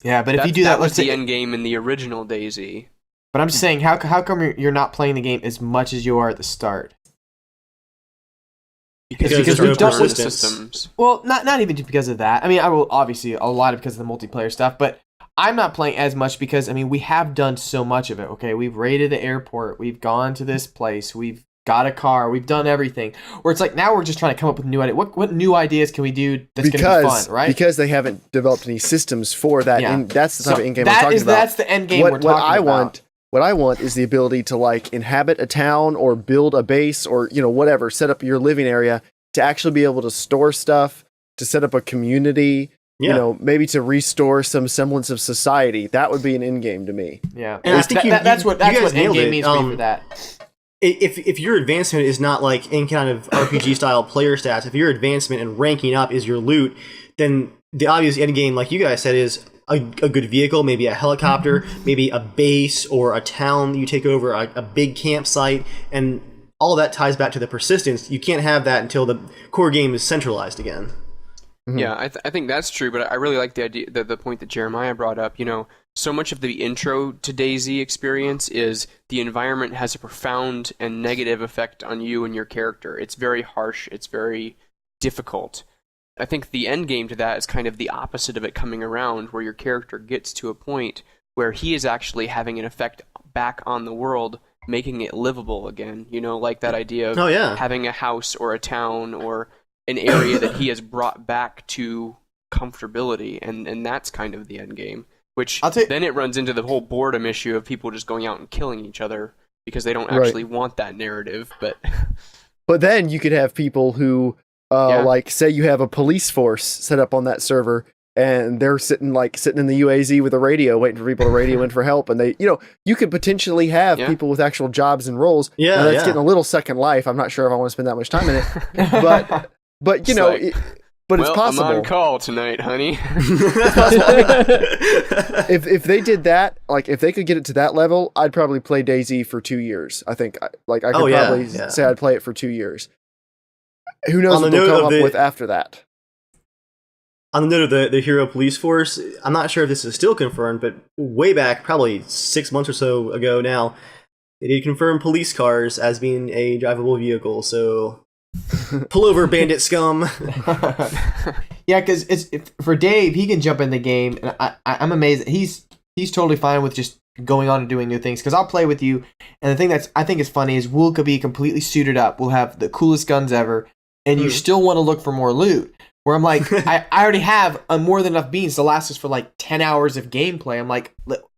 Yeah, but if you do that, was the end game in the original DayZ. But I'm just saying, how come you're not playing the game as much as you are at the start? Because we've done with systems. Well, not even because of that. I will obviously a lot of because of the multiplayer stuff, but I'm not playing as much because we have done so much of it. Okay, we've raided the airport, we've gone to this place, we've got a car, we've done everything. Where it's now we're just trying to come up with new ideas. What new ideas can we do that's going to be fun, right? Because they haven't developed any systems for that. Yeah. That's the type of in-game we're talking about. That's the end game we're talking about. What I want is the ability to inhabit a town or build a base or whatever, set up your living area to actually be able to store stuff, to set up a community. Maybe to restore some semblance of society. That would be an end game to me. Yeah, and I think that's what end game means for that. If your advancement is not in kind of RPG style player stats, if your advancement and ranking up is your loot, then the obvious end game, like you guys said, is a good vehicle, maybe a helicopter, maybe a base or a town that you take over, a big campsite, and all that ties back to the persistence. You can't have that until the core game is centralized again. Mm-hmm. Yeah, I think that's true, but I really like the idea, the point that Jeremiah brought up. So much of the intro to DayZ experience is the environment has a profound and negative effect on you and your character. It's very harsh. It's very difficult. I think the end game to that is kind of the opposite of it coming around, where your character gets to a point where he is actually having an effect back on the world, making it livable again. Like that idea of having a house or a town or an area that he has brought back to comfortability, and that's kind of the end game. Which then it runs into the whole boredom issue of people just going out and killing each other. because they don't actually want that narrative. But then you could have people who, like, say you have a police force set up on that server, and they're sitting in the UAZ with a radio, waiting for people to radio in for help, and they, you could potentially have people with actual jobs and roles. Yeah, now, that's getting a little Second Life. I'm not sure if I want to spend that much time in it, but it's possible. I'm on call tonight, honey. If they did that, like if they could get it to that level, I'd probably play DayZ for 2 years. I think, I could probably say I'd play it for 2 years. Who knows what they'll come up with after that? On the note of the Hero Police Force, I'm not sure if this is still confirmed, but way back, probably 6 months or so ago now, they did confirm police cars as being a drivable vehicle. So pull over, bandit scum. Yeah, because for Dave, he can jump in the game, and I'm amazed. He's totally fine with just going on and doing new things. Because I'll play with you, and the thing I think is funny is we'll could be completely suited up. We'll have the coolest guns ever, and you still want to look for more loot. Where I'm like, I already have more than enough beans to last us for like 10 hours of gameplay. I'm like,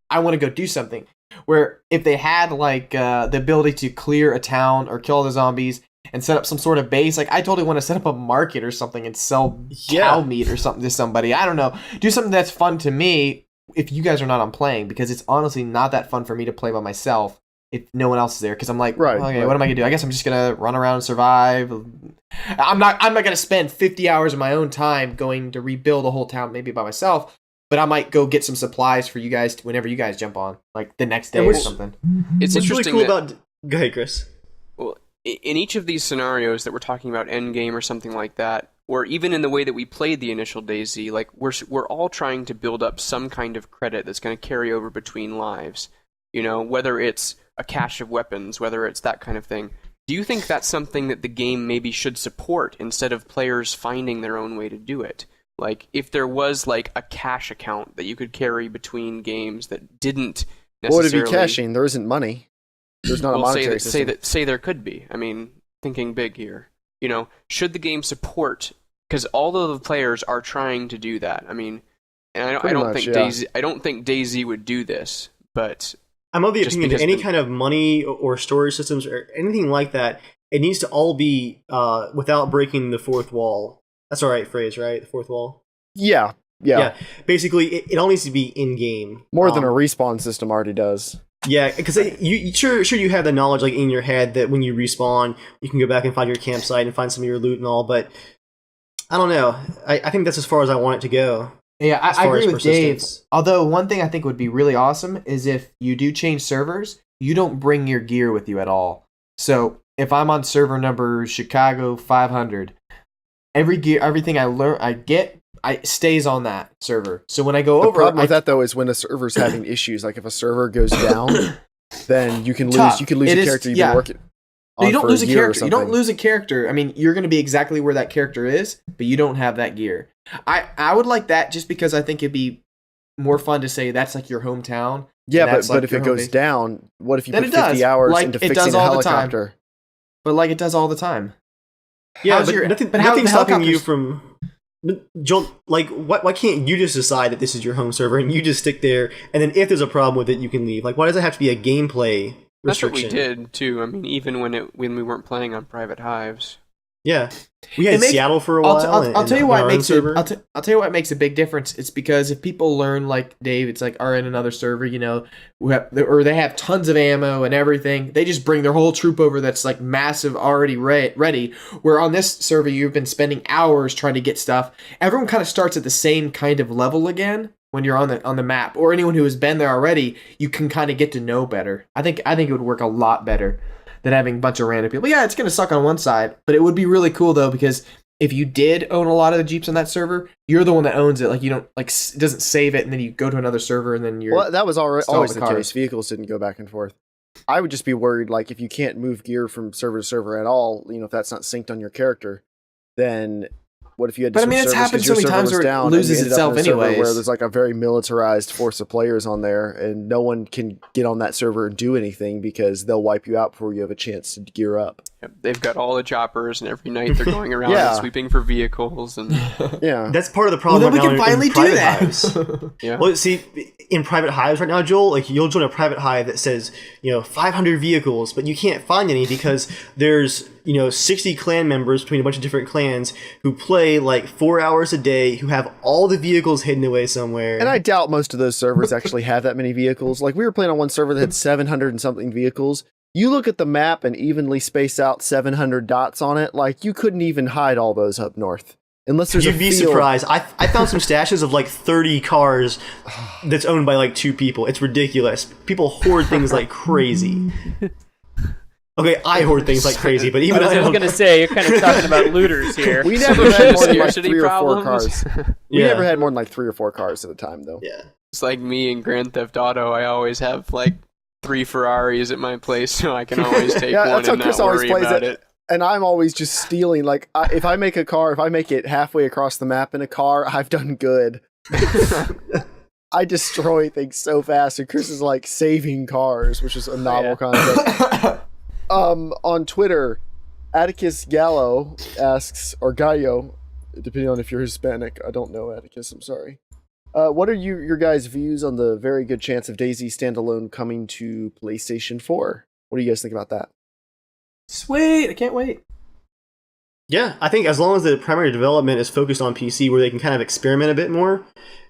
I want to go do something. Where if they had like the ability to clear a town or kill the zombies and set up some sort of base, like I totally want to set up a market or something and sell cow meat or something to somebody. I don't know. Do something that's fun to me if you guys are not on playing, because it's honestly not that fun for me to play by myself if no one else is there, because I'm like, what am I gonna do? I guess I'm just gonna run around and survive. I'm not gonna spend 50 hours of my own time going to rebuild a whole town maybe by myself, but I might go get some supplies for you guys whenever you guys jump on, like the next day or something. It's What's interesting. Really cool about go ahead, Chris. Well, in each of these scenarios that we're talking about, endgame or something like that, or even in the way that we played the initial DayZ, like we're all trying to build up some kind of credit that's going to carry over between lives. Whether it's a cache of weapons, whether it's that kind of thing. Do you think that's something that the game maybe should support instead of players finding their own way to do it? Like, if there was like a cache account that you could carry between games that didn't necessarily... What would it be caching? There isn't money. There's not a monetary system. Say there could be. I mean, thinking big here. Should the game support... Because all of the players are trying to do that. I mean, and I don't think DayZ would do this, but... I'm of the opinion that any kind of money or storage systems or anything like that, it needs to all be without breaking the fourth wall. That's the right phrase, right? The fourth wall? Yeah. Basically, it all needs to be in-game. More than a respawn system already does. Yeah, because you have the knowledge like in your head that when you respawn, you can go back and find your campsite and find some of your loot and all, but I don't know. I think that's as far as I want it to go. Yeah, I agree with Dave. Although one thing I think would be really awesome is if you do change servers, you don't bring your gear with you at all. So if I'm on server number Chicago 500, everything I get stays on that server. So when I go over, the problem with that though is when a server's having issues. Like if a server goes down, then you can lose. You can lose a character you've been working. No, you don't lose a character. You don't lose a character. I mean, you're going to be exactly where that character is, but you don't have that gear. I would like that just because I think it'd be more fun to say that's like your hometown. Yeah, but if it goes down, what if you put 50 hours into fixing a helicopter? But like it does all the time. Yeah, nothing's stopping you from... Joel, like, why can't you just decide that this is your home server and you just stick there, and then if there's a problem with it, you can leave? Like, why does it have to be a gameplay restriction? That's what we did, too. I mean, even when we weren't playing on private hives. Yeah, we had Seattle for a while. I'll tell you why it makes it. I'll tell you why it makes a big difference. It's because if people learn, like Dave, it's like are in another server, or they have tons of ammo and everything. They just bring their whole troop over that's like massive, already ready. Where on this server, you've been spending hours trying to get stuff. Everyone kind of starts at the same kind of level again when you're on the map, or anyone who has been there already. You can kind of get to know better. I think it would work a lot better than having a bunch of random people. Yeah, it's going to suck on one side, but it would be really cool though, because if you did own a lot of the Jeeps on that server, you're the one that owns it. Like you don't it doesn't save it, and then you go to another server, and then you're. Well, that was always the case. Vehicles didn't go back and forth. I would just be worried, like if you can't move gear from server to server at all, if that's not synced on your character, then what if you had to switch servers? It's happened so many times where it loses itself anyways. Where there's like a very militarized force of players on there, and no one can get on that server and do anything because they'll wipe you out before you have a chance to gear up. Yep, they've got all the choppers, and every night they're going around Yeah. and sweeping for vehicles. And Yeah. That's part of the Well, problem then we right can now finally in do private that. hives. yeah, Well, see, in private hives right now, Joel, like you'll join a private hive that says, 500 vehicles, but you can't find any because there's, 60 clan members between a bunch of different clans who play like 4 hours a day, who have all the vehicles hidden away somewhere. And I doubt most of those servers actually have that many vehicles. Like, we were playing on one server that had 700 and something vehicles. You look at the map and evenly space out 700 dots on it, like, you couldn't even hide all those up north. Unless there's You'd be surprised. I found some stashes of like 30 cars that's owned by like 2 people. It's ridiculous. People hoard things like crazy. Okay, I hoard things like crazy, but even I was going to say, you're kind of talking about looters here. We never had more than like Scarcity 3 or 4 problems. cars. We never had more than like 3 or 4 cars at a time, though. Yeah. it's like me in Grand Theft Auto. I always have like 3 Ferraris at my place, so I can always take Yeah, one that's how and Chris not always worry plays about it. it. And I'm always just stealing. Like, if I make it halfway across the map in a car, I've done good. I destroy things so fast, and Chris is like saving cars, which is a novel concept. On Twitter, Atticus Gallo asks, or Gallo, depending on if you're Hispanic. I don't know, Atticus, I'm sorry. What are your guys' views on the very good chance of DayZ standalone coming to PlayStation 4? What do you guys think about that? Sweet, I can't wait. Yeah, I think as long as the primary development is focused on PC where they can kind of experiment a bit more,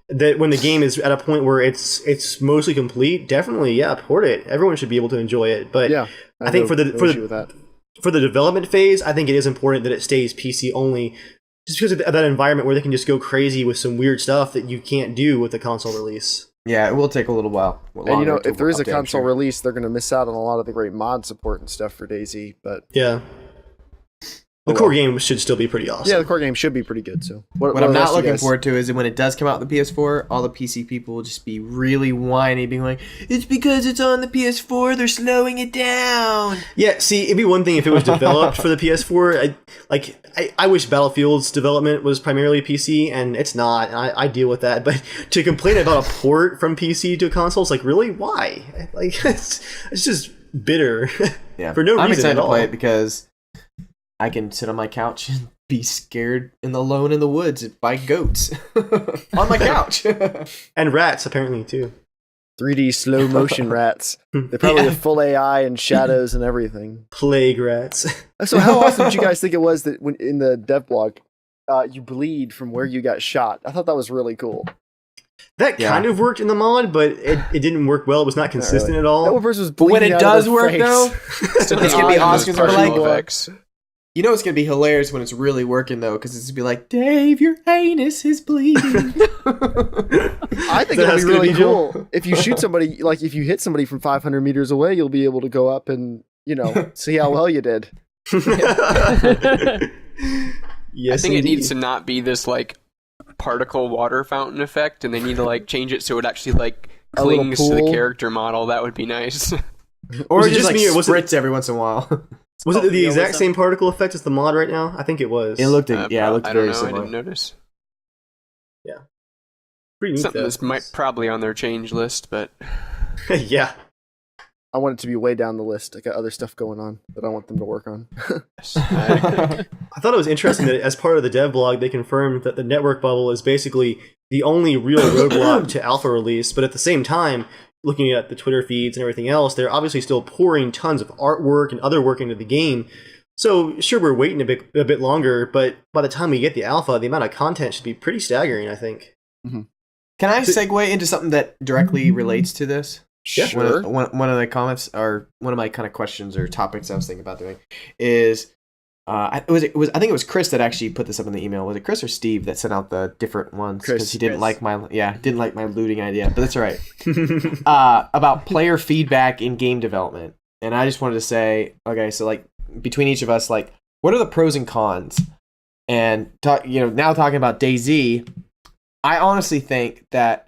that when the game is at a point where it's mostly complete, definitely, yeah, port it. Everyone should be able to enjoy it. But Yeah, I think no issue with that. for the development phase, I think it is important that it stays PC only, just because of that environment where they can just go crazy with some weird stuff that you can't do with the console release. Yeah, it will take a little while. And if there is a console release, they're going to miss out on a lot of the great mod support and stuff for DayZ. But Yeah. The core game should still be pretty awesome. yeah, the core game should be pretty good. So What I'm not looking forward to is when it does come out on the PS4, all the PC people will just be really whiny, being like, it's because it's on the PS4, they're slowing it down. Yeah, see, it'd be one thing if it was developed for the PS4. I wish Battlefield's development was primarily PC, and it's not, and I deal with that. But to complain about a port from PC to a console, it's like, really? Why? Like, it's just bitter. Yeah, for no reason I'm excited at to all. play it because I can sit on my couch and be scared alone in the woods by goats on my couch. And rats, apparently, too. 3D slow motion rats. They probably have full AI and shadows and everything. Plague rats. So how awesome did you guys think it was that when in the devblog, you bleed from where you got shot? I thought that was really cool. That kind of worked in the mod, but it didn't work well. It was not consistent at all. That one person was But when bleeding it out of does their work, face. though, it's gonna be awesome. They're like, effects. you know, it's gonna be hilarious when it's really working though, because it's gonna be like, Dave, your anus is bleeding. I think it'll be really cool if you shoot somebody. Like if you hit somebody from 500 meters away, you'll be able to go up and see how well you did. Yes, I think indeed. it needs to not be this like particle water fountain effect, and they need to like change it so it actually like A little clings to the pool. character model. That would be nice. Or Was it it just just like me, or was it- spritz every once in a while. Was it the yeah, exact what's same particle effect as the mod right now? I think it was. It looked, I it looked don't very know. I similar. didn't notice. pretty neat, Something though. that's probably on their change list, but Yeah. I want it to be way down the list. I got other stuff going on that I want them to work on. I I thought it was interesting that as part of the devblog, they confirmed that the network bubble is basically the only real roadblock to alpha release, but at the same time, looking at the Twitter feeds and everything else, they're obviously still pouring tons of artwork and other work into the game. So sure, we're waiting a bit longer, but by the time we get the alpha, the amount of content should be pretty staggering, I think. Can I segue into something that directly relates to this? Sure. One of the comments, or one of my kind of questions or topics I was thinking about doing is, I think it was Chris that actually put this up in the email. Was it Chris or Steve that sent out the different ones? Because he didn't like my looting idea, but that's all right. About player feedback in game development, and I just wanted to say, okay, so like between each of us, like what are the pros and cons? And now talking about DayZ, I honestly think that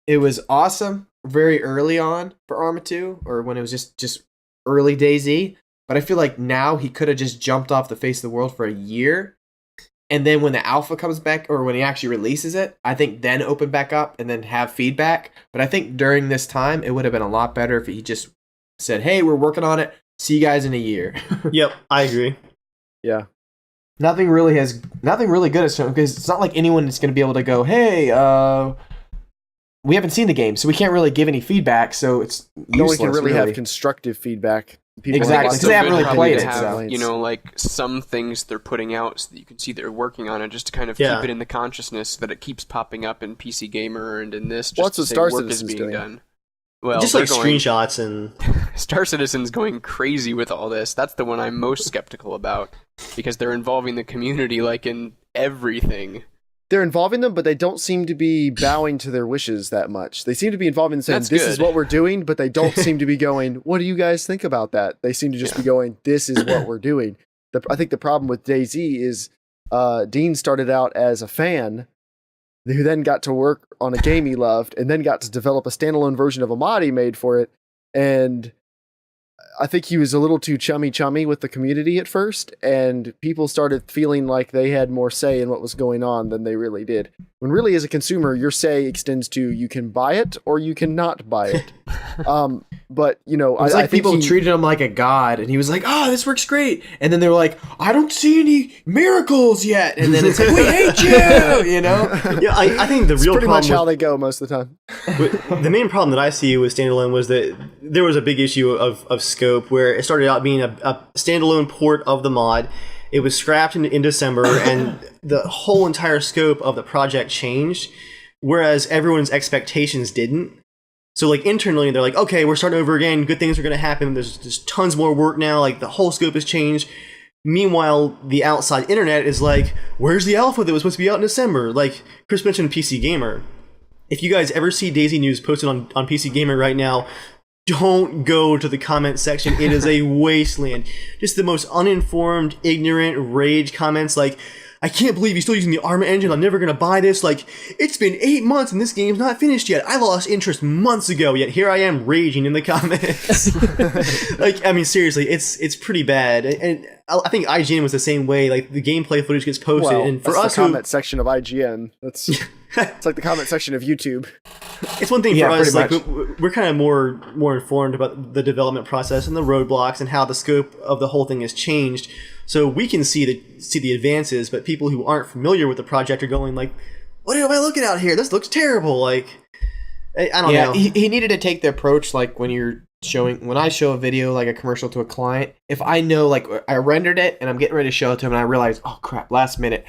it was awesome very early on for Arma 2, or when it was just early DayZ. But I feel like now he could have just jumped off the face of the world for a year. And then when the alpha comes back, or when he actually releases it, I think then open back up and then have feedback. But I think during this time, it would have been a lot better if he just said, hey, we're working on it. See you guys in a year. Yep, I agree. Yeah. Nothing really good has shown, because it's not like anyone is going to be able to go, hey, we haven't seen the game, so we can't really give any feedback. So it's no one can really have constructive feedback. Exactly, because they haven't really played it. So. You know, like some things they're putting out so that you can see they're working on it, just to kind of keep it in the consciousness that it keeps popping up in PC Gamer and in this. Just to say Star work is Citizen's being doing. done. Well, just like screenshots and Star Citizen's going crazy with all this. That's the one I'm most skeptical about, because they're involving the community like in everything. They're involving them, but they don't seem to be bowing to their wishes that much. They seem to be involved in saying, this is what we're doing, but they don't seem to be going, what do you guys think about that? They seem to just be going, this is what we're doing. I think the problem with DayZ is Dean started out as a fan who then got to work on a game he loved and then got to develop a standalone version of a mod he made for it. And I think he was a little too chummy with the community at first, and people started feeling like they had more say in what was going on than they really did. When really, as a consumer, your say extends to you can buy it or you cannot buy it. But, you know, I think people treated him like a god, and he was like, oh, this works great. And then they were like, I don't see any miracles yet. And then it's like, we hate you, you know? Yeah, I think the real pretty problem much how they go most of the time. The main problem that I see with standalone was that there was a big issue of scope, where it started out being a standalone port of the mod. It was scrapped in December, and the whole entire scope of the project changed, whereas everyone's expectations didn't. So, like, internally, they're like, okay, we're starting over again, good things are going to happen, there's tons more work now, like, the whole scope has changed. Meanwhile, the outside internet is like, where's the alpha that was supposed to be out in December? Like, Chris mentioned PC Gamer. If you guys ever see DayZ news posted on PC Gamer right now, don't go to the comment section. It is a wasteland. Just the most uninformed, ignorant rage comments like, I can't believe you're still using the Arma engine. I'm never going to buy this. Like, it's been 8 months and this game's not finished yet. I lost interest months ago, yet here I am raging in the comments. Like, I mean, seriously, it's pretty bad. And I think IGN was the same way. Like, the gameplay footage gets posted. Well, and for that's us, the comment section of IGN. It's like the comment section of YouTube. It's one thing for us, like, we're kind of more informed about the development process and the roadblocks and how the scope of the whole thing has changed. So we can see the advances, but people who aren't familiar with the project are going like, what am I looking at here? This looks terrible. Like, I don't know. He needed to take the approach like when I show a video, like a commercial to a client, if I know, like, I rendered it and I'm getting ready to show it to him and I realize, oh crap, last minute,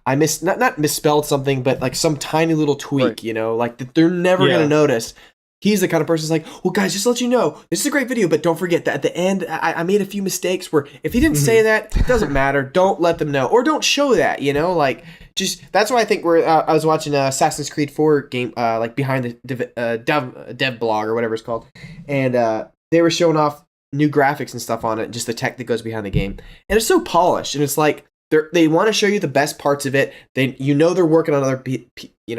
I not misspelled something, but like some tiny little tweak, right. You know, like that they're never going to notice. He's the kind of person who's like, well, guys, just to let you know, this is a great video, but don't forget that at the end, I made a few mistakes where if he didn't say that, it doesn't matter. Don't let them know. Or don't show that, you know? Like, just, that's why I think I was watching Assassin's Creed 4 game, like behind the DevBlog or whatever it's called. And they were showing off new graphics and stuff on it, just the tech that goes behind the game. And it's so polished, and it's like, they want to show you the best parts of it. They're working on other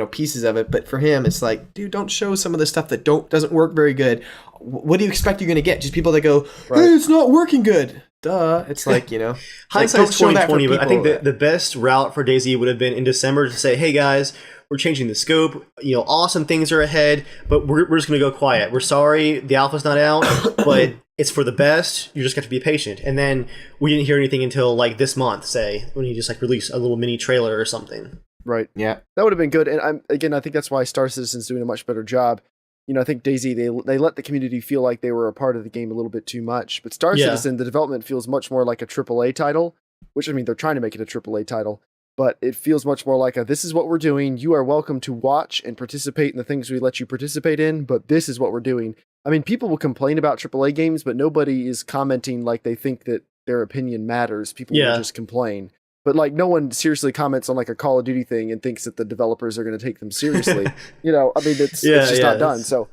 pieces of it, but for him, it's like, dude, don't show some of the stuff that doesn't work very good. What do you expect you're going to get? Just people that go, hey, it's not working good. Duh. It's like, you know, hindsight's 2020, but I think the best route for DayZ would have been in December to say, hey guys, we're changing the scope. You know, awesome things are ahead, but we're just going to go quiet. We're sorry, the alpha's not out, but it's for the best. You just got to be patient. And then we didn't hear anything until like this month, say, when you just like release a little mini trailer or something. Right. Yeah. That would have been good. And I think that's why Star Citizen's doing a much better job. You know, I think DayZ, they let the community feel like they were a part of the game a little bit too much. But Star Citizen, the development feels much more like a AAA title, which, I mean, they're trying to make it a AAA title, but it feels much more like this is what we're doing. You are welcome to watch and participate in the things we let you participate in, but this is what we're doing. I mean, people will complain about AAA games, but nobody is commenting like they think that their opinion matters. People will just complain. But like, no one seriously comments on like a Call of Duty thing and thinks that the developers are going to take them seriously. You know, I mean, it's just not done. So,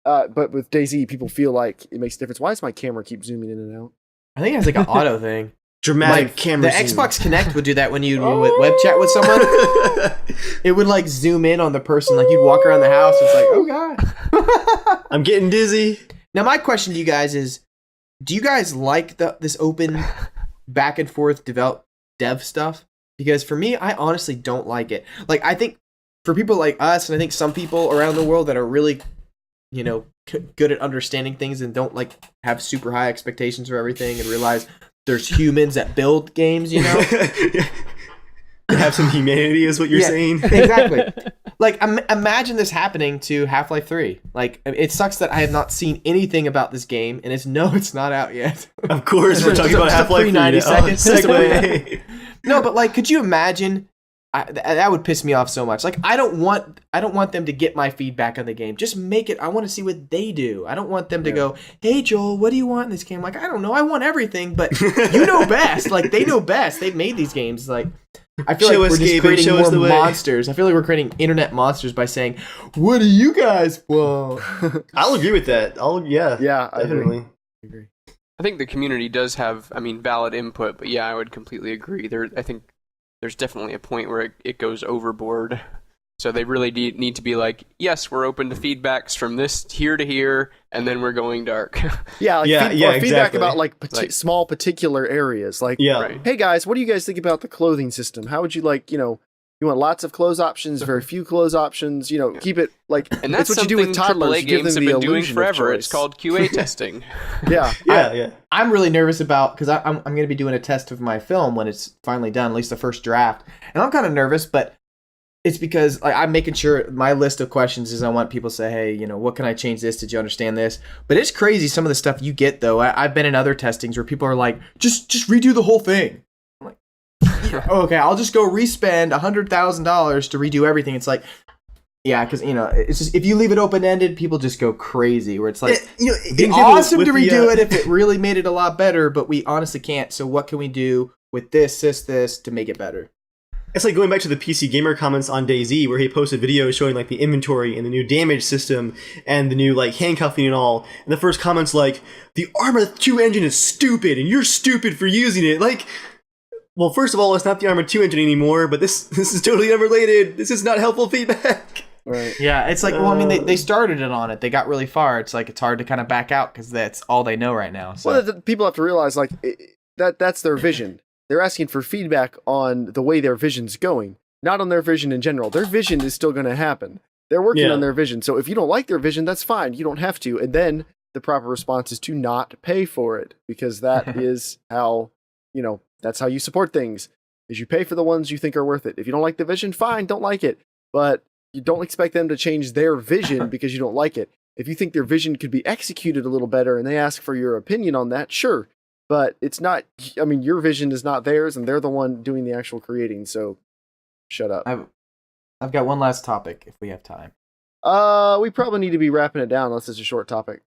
but with DayZ, people feel like it makes a difference. Why does my camera keep zooming in and out? I think it's like an auto thing. Dramatic camera The zoom. Xbox Kinect would do that when you web chat with someone. It would like zoom in on the person. Like you'd walk around the house. It's like, oh god, I'm getting dizzy. Now my question to you guys is, do you guys like this open back and forth dev stuff? Because for me, I honestly don't like it. Like, I think for people like us, and I think some people around the world that are really good at understanding things and don't like have super high expectations for everything and realize there's humans that build games, Have some humanity is what you're saying. Exactly. Like, imagine this happening to Half-Life 3. Like, it sucks that I have not seen anything about this game, and it's not out yet. Of course, we're talking about Half-Life 3. 90 seconds. Segue. No, but like, could you imagine? That would piss me off so much. Like, I don't want them to get my feedback on the game. Just make it. I want to see what they do. I don't want them to go, "Hey Joel, what do you want in this game?" Like, I don't know. I want everything, but you know best. Like, they know best. They've made these games. Like, I feel like we're just creating more monsters. I feel like we're creating internet monsters by saying, "What do you guys want?" I'll agree with that. Yeah, definitely. I agree. I think the community does have, valid input, but yeah, I would completely agree. I think there's definitely a point where it goes overboard. So they really need to be like, yes, we're open to feedbacks from this here to here, and then we're going dark. Yeah, exactly. Feedback about small particular areas. Like, hey guys, what do you guys think about the clothing system? How would you like, you want lots of clothes options, very few clothes options, keep it like, and that's what you do with toddlers. AAA games have been doing forever. It's called QA testing. Yeah. I'm really nervous about, because I'm going to be doing a test of my film when it's finally done, at least the first draft. And I'm kind of nervous, but it's because I'm making sure my list of questions is I want people to say, hey, what can I change this? Did you understand this? But it's crazy some of the stuff you get, though. I've been in other testings where people are like, just redo the whole thing. I'm like, okay, I'll just go respend $100,000 to redo everything. It's like, yeah, because, it's just, if you leave it open-ended, people just go crazy, where it's like, it'd be awesome to redo it if it really made it a lot better, but we honestly can't. So what can we do with this to make it better? It's like going back to the PC Gamer comments on DayZ, where he posted videos showing like the inventory and the new damage system and the new like handcuffing and all. And the first comment's like, the Arma 2 engine is stupid and you're stupid for using it. Like, well, first of all, it's not the Arma 2 engine anymore, but this is totally unrelated. This is not helpful feedback. Right. Yeah, it's like, they started it on it. They got really far. It's like, it's hard to kind of back out because that's all they know right now. So. Well, people have to realize like that's their vision. They're asking for feedback on the way their vision's going, not on their vision in general. Their vision is still going to happen. They're working on their vision. So if you don't like their vision, that's fine. You don't have to. And then the proper response is to not pay for it, because that is how, that's how you support things, is you pay for the ones you think are worth it. If you don't like the vision, fine, don't like it. But you don't expect them to change their vision because you don't like it. If you think their vision could be executed a little better and they ask for your opinion on that, sure. But it's not, your vision is not theirs, and they're the one doing the actual creating, so shut up. I've got one last topic, if we have time. We probably need to be wrapping it down, unless it's a short topic.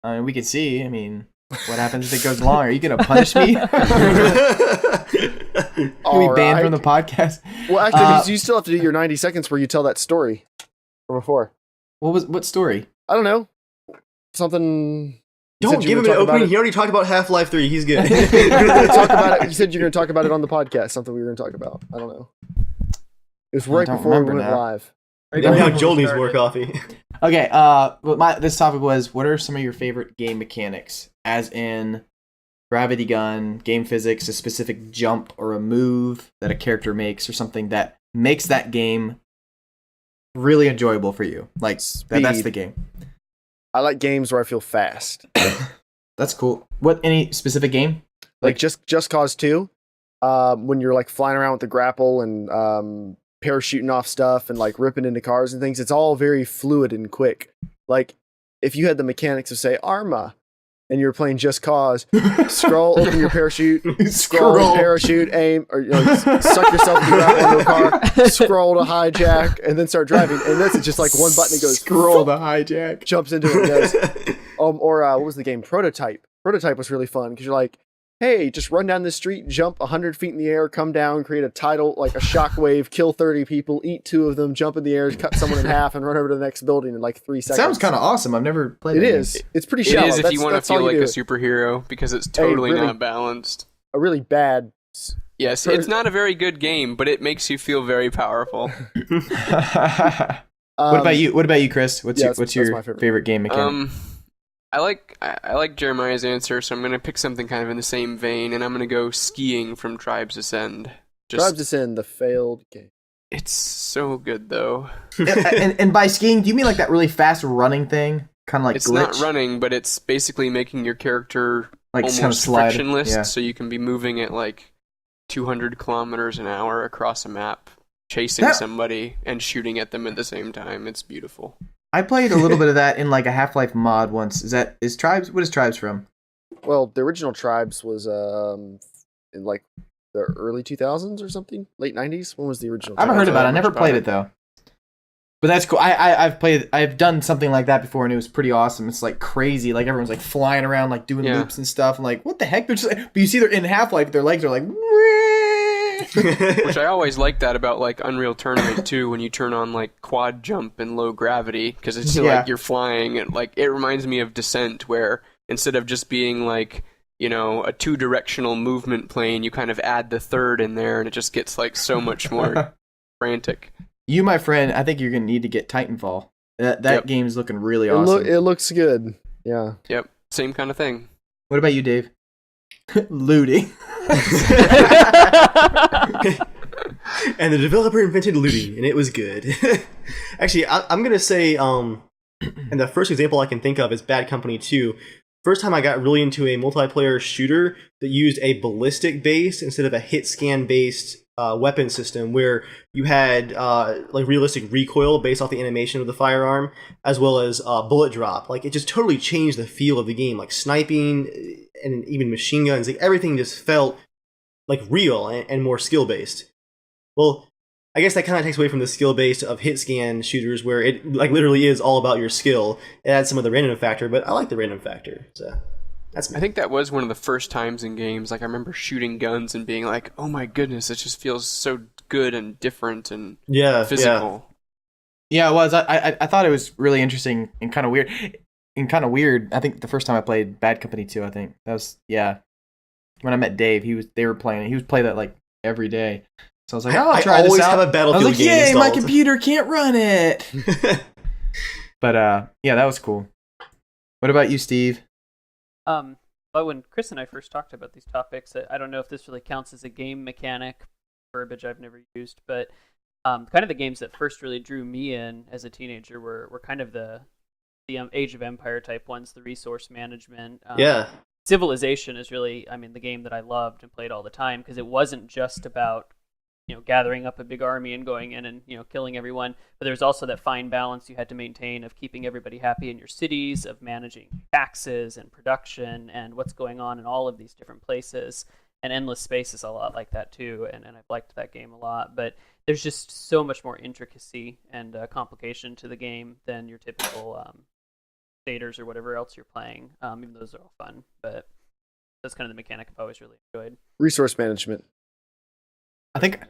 We can see, what happens if it goes long? Are you going to punish me? Can we banned from the podcast? Well, actually, you still have to do your 90 seconds where you tell that story from before. What story? I don't know. Something... Don't give him an opening. He already talked about Half-Life 3. He's good. Talk about it. You said you're going to talk about it on the podcast. Something we were going to talk about. I don't know. It was right before we went live. Now Joel needs more coffee. Okay. This topic was, what are some of your favorite game mechanics? As in gravity gun, game physics, a specific jump or a move that a character makes, or something that makes that game really enjoyable for you. Like that's the game. I like games where I feel fast. That's cool. Any specific game? Like Just Cause 2, when you're like flying around with the grapple and parachuting off stuff and like ripping into cars and things, it's all very fluid and quick. Like if you had the mechanics of, say, Arma, and you're playing Just Cause, scroll, open your parachute, scroll, parachute, aim, or suck yourself into a car, scroll to hijack, and then start driving. And this is just like one button that goes scroll to hijack, jumps into it and goes. What was the game? Prototype. Prototype was really fun because you're like, hey, just run down the street, jump 100 feet in the air, come down, create a tidal, like a shockwave, kill 30 people, eat 2 of them, jump in the air, cut someone in half, and run over to the next building in like 3 seconds. Sounds kind of awesome. I've never played it. It is. It's pretty shallow. It is if you want to feel like a superhero, because it's totally not balanced. A really bad... Yes, it's not a very good game, but it makes you feel very powerful. What about you, Chris? What's your favorite game mechanic? I like Jeremiah's answer, so I'm going to pick something kind of in the same vein, and I'm going to go skiing from Tribes Ascend. Tribes Ascend, the failed game. It's so good though. and by skiing, do you mean like that really fast running thing? Kind of like It's glitch? not running, but it's basically making your character Like almost kind of slide. frictionless, Yeah. so you can be moving at like 200 kilometers an hour across a map, chasing That- somebody and shooting at them at the same time. It's beautiful. I played a little bit of that in like a Half-Life mod once. Is Tribes? What is Tribes from? Well, the original Tribes was in like the early 2000s or something, late 90s. When was the original? I haven't heard Tribes? about it. I never much played about it though. But that's cool. I've done something like that before, and it was pretty awesome. It's like crazy. Like everyone's like flying around, like doing Yeah. loops and stuff. I'm like, what the heck? They're just like, but you see, they're in Half-Life. Their legs are like. Which I always like that about like Unreal Tournament too, when you turn on like quad jump and low gravity, because it's Yeah. like you're flying, and like it reminds me of Descent, where instead of just being like, you know, a 2-directional movement plane, you kind of add the third in there, and it just gets like so much more frantic. You, my friend, I think you're gonna need to get Titanfall. That Yep. game's looking really awesome. It looks good. Yeah. Yep, same kind of thing. What about you, Dave? Looting. And the developer invented looting, and it was good. Actually, I'm gonna say, and the first example I can think of is Bad Company 2. First time I got really into a multiplayer shooter that used a ballistic base instead of a hit scan based weapon system, where you had like realistic recoil based off the animation of the firearm, as well as bullet drop. Like, it just totally changed the feel of the game. Like sniping and even machine guns, like everything just felt like real and more skill based. Well, I guess that kind of takes away from the skill based of hit scan shooters, where it like literally is all about your skill. It adds some of the random factor, but I like the random factor, so that's me. I think that was one of the first times in games, like I remember shooting guns and being like, oh my goodness, it just feels so good and different and physical. Yeah, it was. I thought it was really interesting and kind of weird. I think the first time I played Bad Company 2, I think that was when I met Dave. He was playing that like every day. So I was like, I'll try I this always out. have a I was Battlefield like, game yay, installed. my computer can't run it. But yeah, that was cool. What about you, Steve? But when Chris and I first talked about these topics, I don't know if this really counts as a game mechanic, verbiage I've never used, but kind of the games that first really drew me in as a teenager were kind of the Age of Empire type ones, the resource management. Yeah. Civilization is really, the game that I loved and played all the time, because it wasn't just about gathering up a big army and going in and killing everyone, but there's also that fine balance you had to maintain of keeping everybody happy in your cities, of managing taxes and production and what's going on in all of these different places. And Endless Space is a lot like that too, and I've liked that game a lot. But there's just so much more intricacy and complication to the game than your typical staters or whatever else you're playing. Even those are all fun, but that's kind of the mechanic I've always really enjoyed. Resource management. I think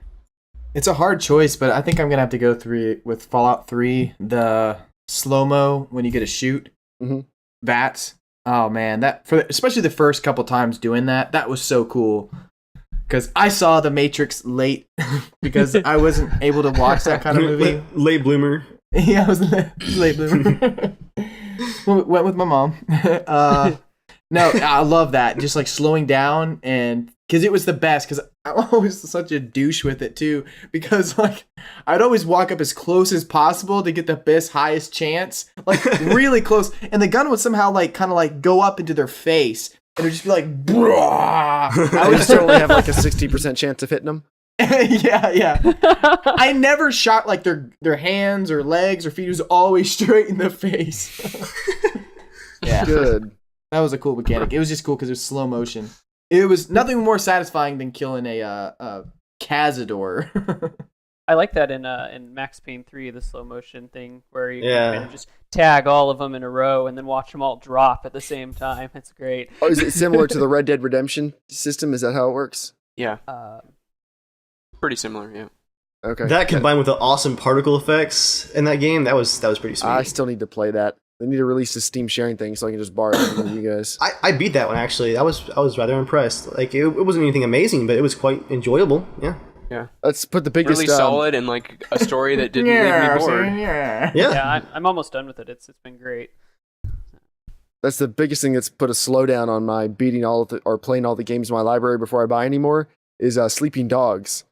it's a hard choice, but I think I'm gonna have to go with Fallout 3, the slow-mo when you get a shoot. Mm-hmm. Bats. Oh man, especially the first couple times doing that was so cool. Because I saw The Matrix late, because I wasn't able to watch that kind of movie. Late bloomer. Yeah, I was a late bloomer. Went with my mom. No, I love that. Just like slowing down, and because it was the best. Because I'm always such a douche with it too. Because like I'd always walk up as close as possible to get the best, highest chance, like really close, and the gun would somehow like kind of like go up into their face, and it'd just be like, bruh. I would just only have like a 60% chance of hitting them. Yeah. I never shot like their hands or legs or feet. It was always straight in the face. Yeah. Good. That was a cool mechanic. It was just cool because it was slow motion. It was nothing more satisfying than killing a Cazador. I like that in Max Payne 3, the slow motion thing, where you Yeah. kind of just tag all of them in a row and then watch them all drop at the same time. It's great. Oh, is it similar to the Red Dead Redemption system? Is that how it works? Yeah, pretty similar, yeah. Okay. That combined with the awesome particle effects in that game, that was pretty sweet. I still need to play that. They need to release the Steam sharing thing so I can just borrow it from you guys. I beat that one actually. I was rather impressed. Like it wasn't anything amazing, but it was quite enjoyable. Yeah. Yeah. Let's put the biggest. Really solid, and like a story that didn't leave me bored. Yeah. Yeah, I'm almost done with it. It's been great. That's the biggest thing that's put a slowdown on my beating or playing all the games in my library before I buy any more is Sleeping Dogs.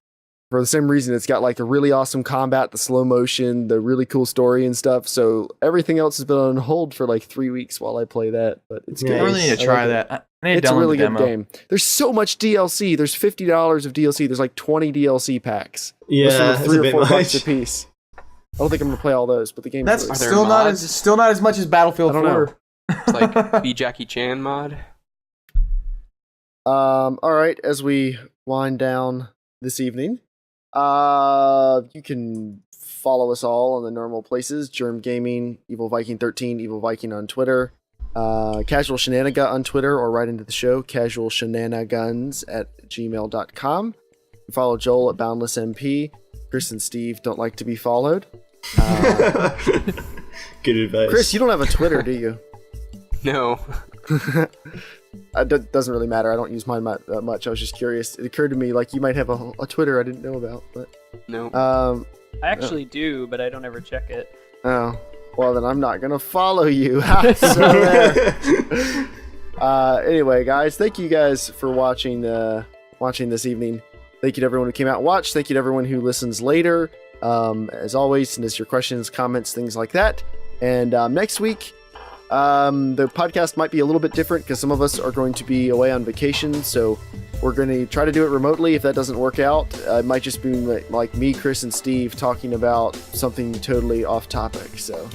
for the same reason. It's got like the really awesome combat, the slow motion, the really cool story and stuff. So everything else has been on hold for like 3 weeks while I play that. But it's good. I really need to try that. I need to It's a download really the good demo. game. There's so much DLC. There's $50 of DLC. There's like 20 DLC packs. Yeah, Most of them are that's a $3 bit or $4 much. a piece. I don't think I'm gonna play all those, but the game's That's really Are there still not as much as Battlefield I don't know. 4. It's like Be Jackie Chan mod. All right, as we wind down this evening, you can follow us all on the normal places: JERMgaming, Evil Viking 13, Evil Viking on Twitter, Casual Shenanigans on Twitter, or right into the show, Casual Shenanigans at gmail.com. You can follow Joel at Boundless MP. Chris and Steve don't like to be followed. Good advice. Chris, you don't have a Twitter, do you? No. It doesn't really matter. I don't use mine much. I was just curious. It occurred to me like you might have a Twitter I didn't know about. But No. I actually do, but I don't ever check it. oh, well then I'm not gonna follow you. So there. Anyway, guys, thank you guys for watching this evening. Thank you to everyone who came out and watched. Thank you to everyone who listens later. As always, send us your questions, comments, things like that. And next week, the podcast might be a little bit different because some of us are going to be away on vacation. So we're going to try to do it remotely. If that doesn't work out, it might just be like me, Chris, and Steve talking about something totally off topic. So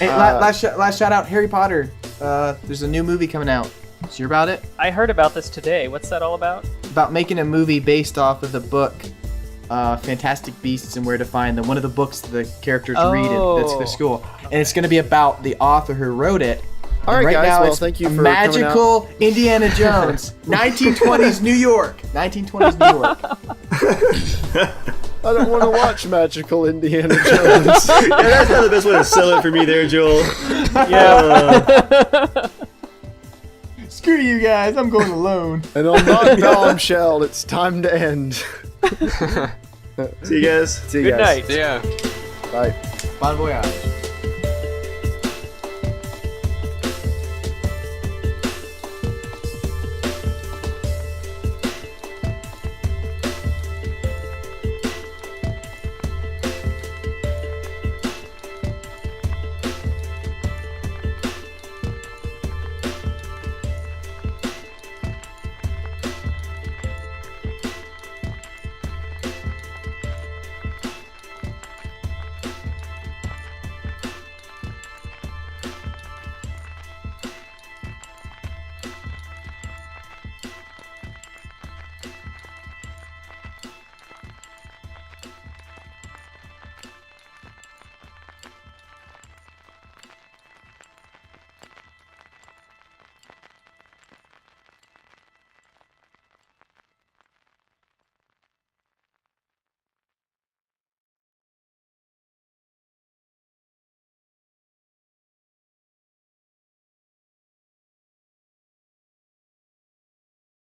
Hey, last shout out, Harry Potter. There's a new movie coming out. Did you hear about it? I heard about this today. What's that all about? About making a movie based off of the book Fantastic Beasts and Where to Find Them. One of the books the characters read at their school. And it's going to be about the author who wrote it. all right, guys. Now Well, it's thank you for magical Indiana Jones. 1920s New York. 1920s New York. I don't want to watch magical Indiana Jones. Yeah, that's not the best way to sell it for me there, Joel. Yeah. Screw you guys. I'm going alone. And on that bombshell, it's time to end. See you guys. See you Good guys. night. Yeah. Bye. Bon voyage.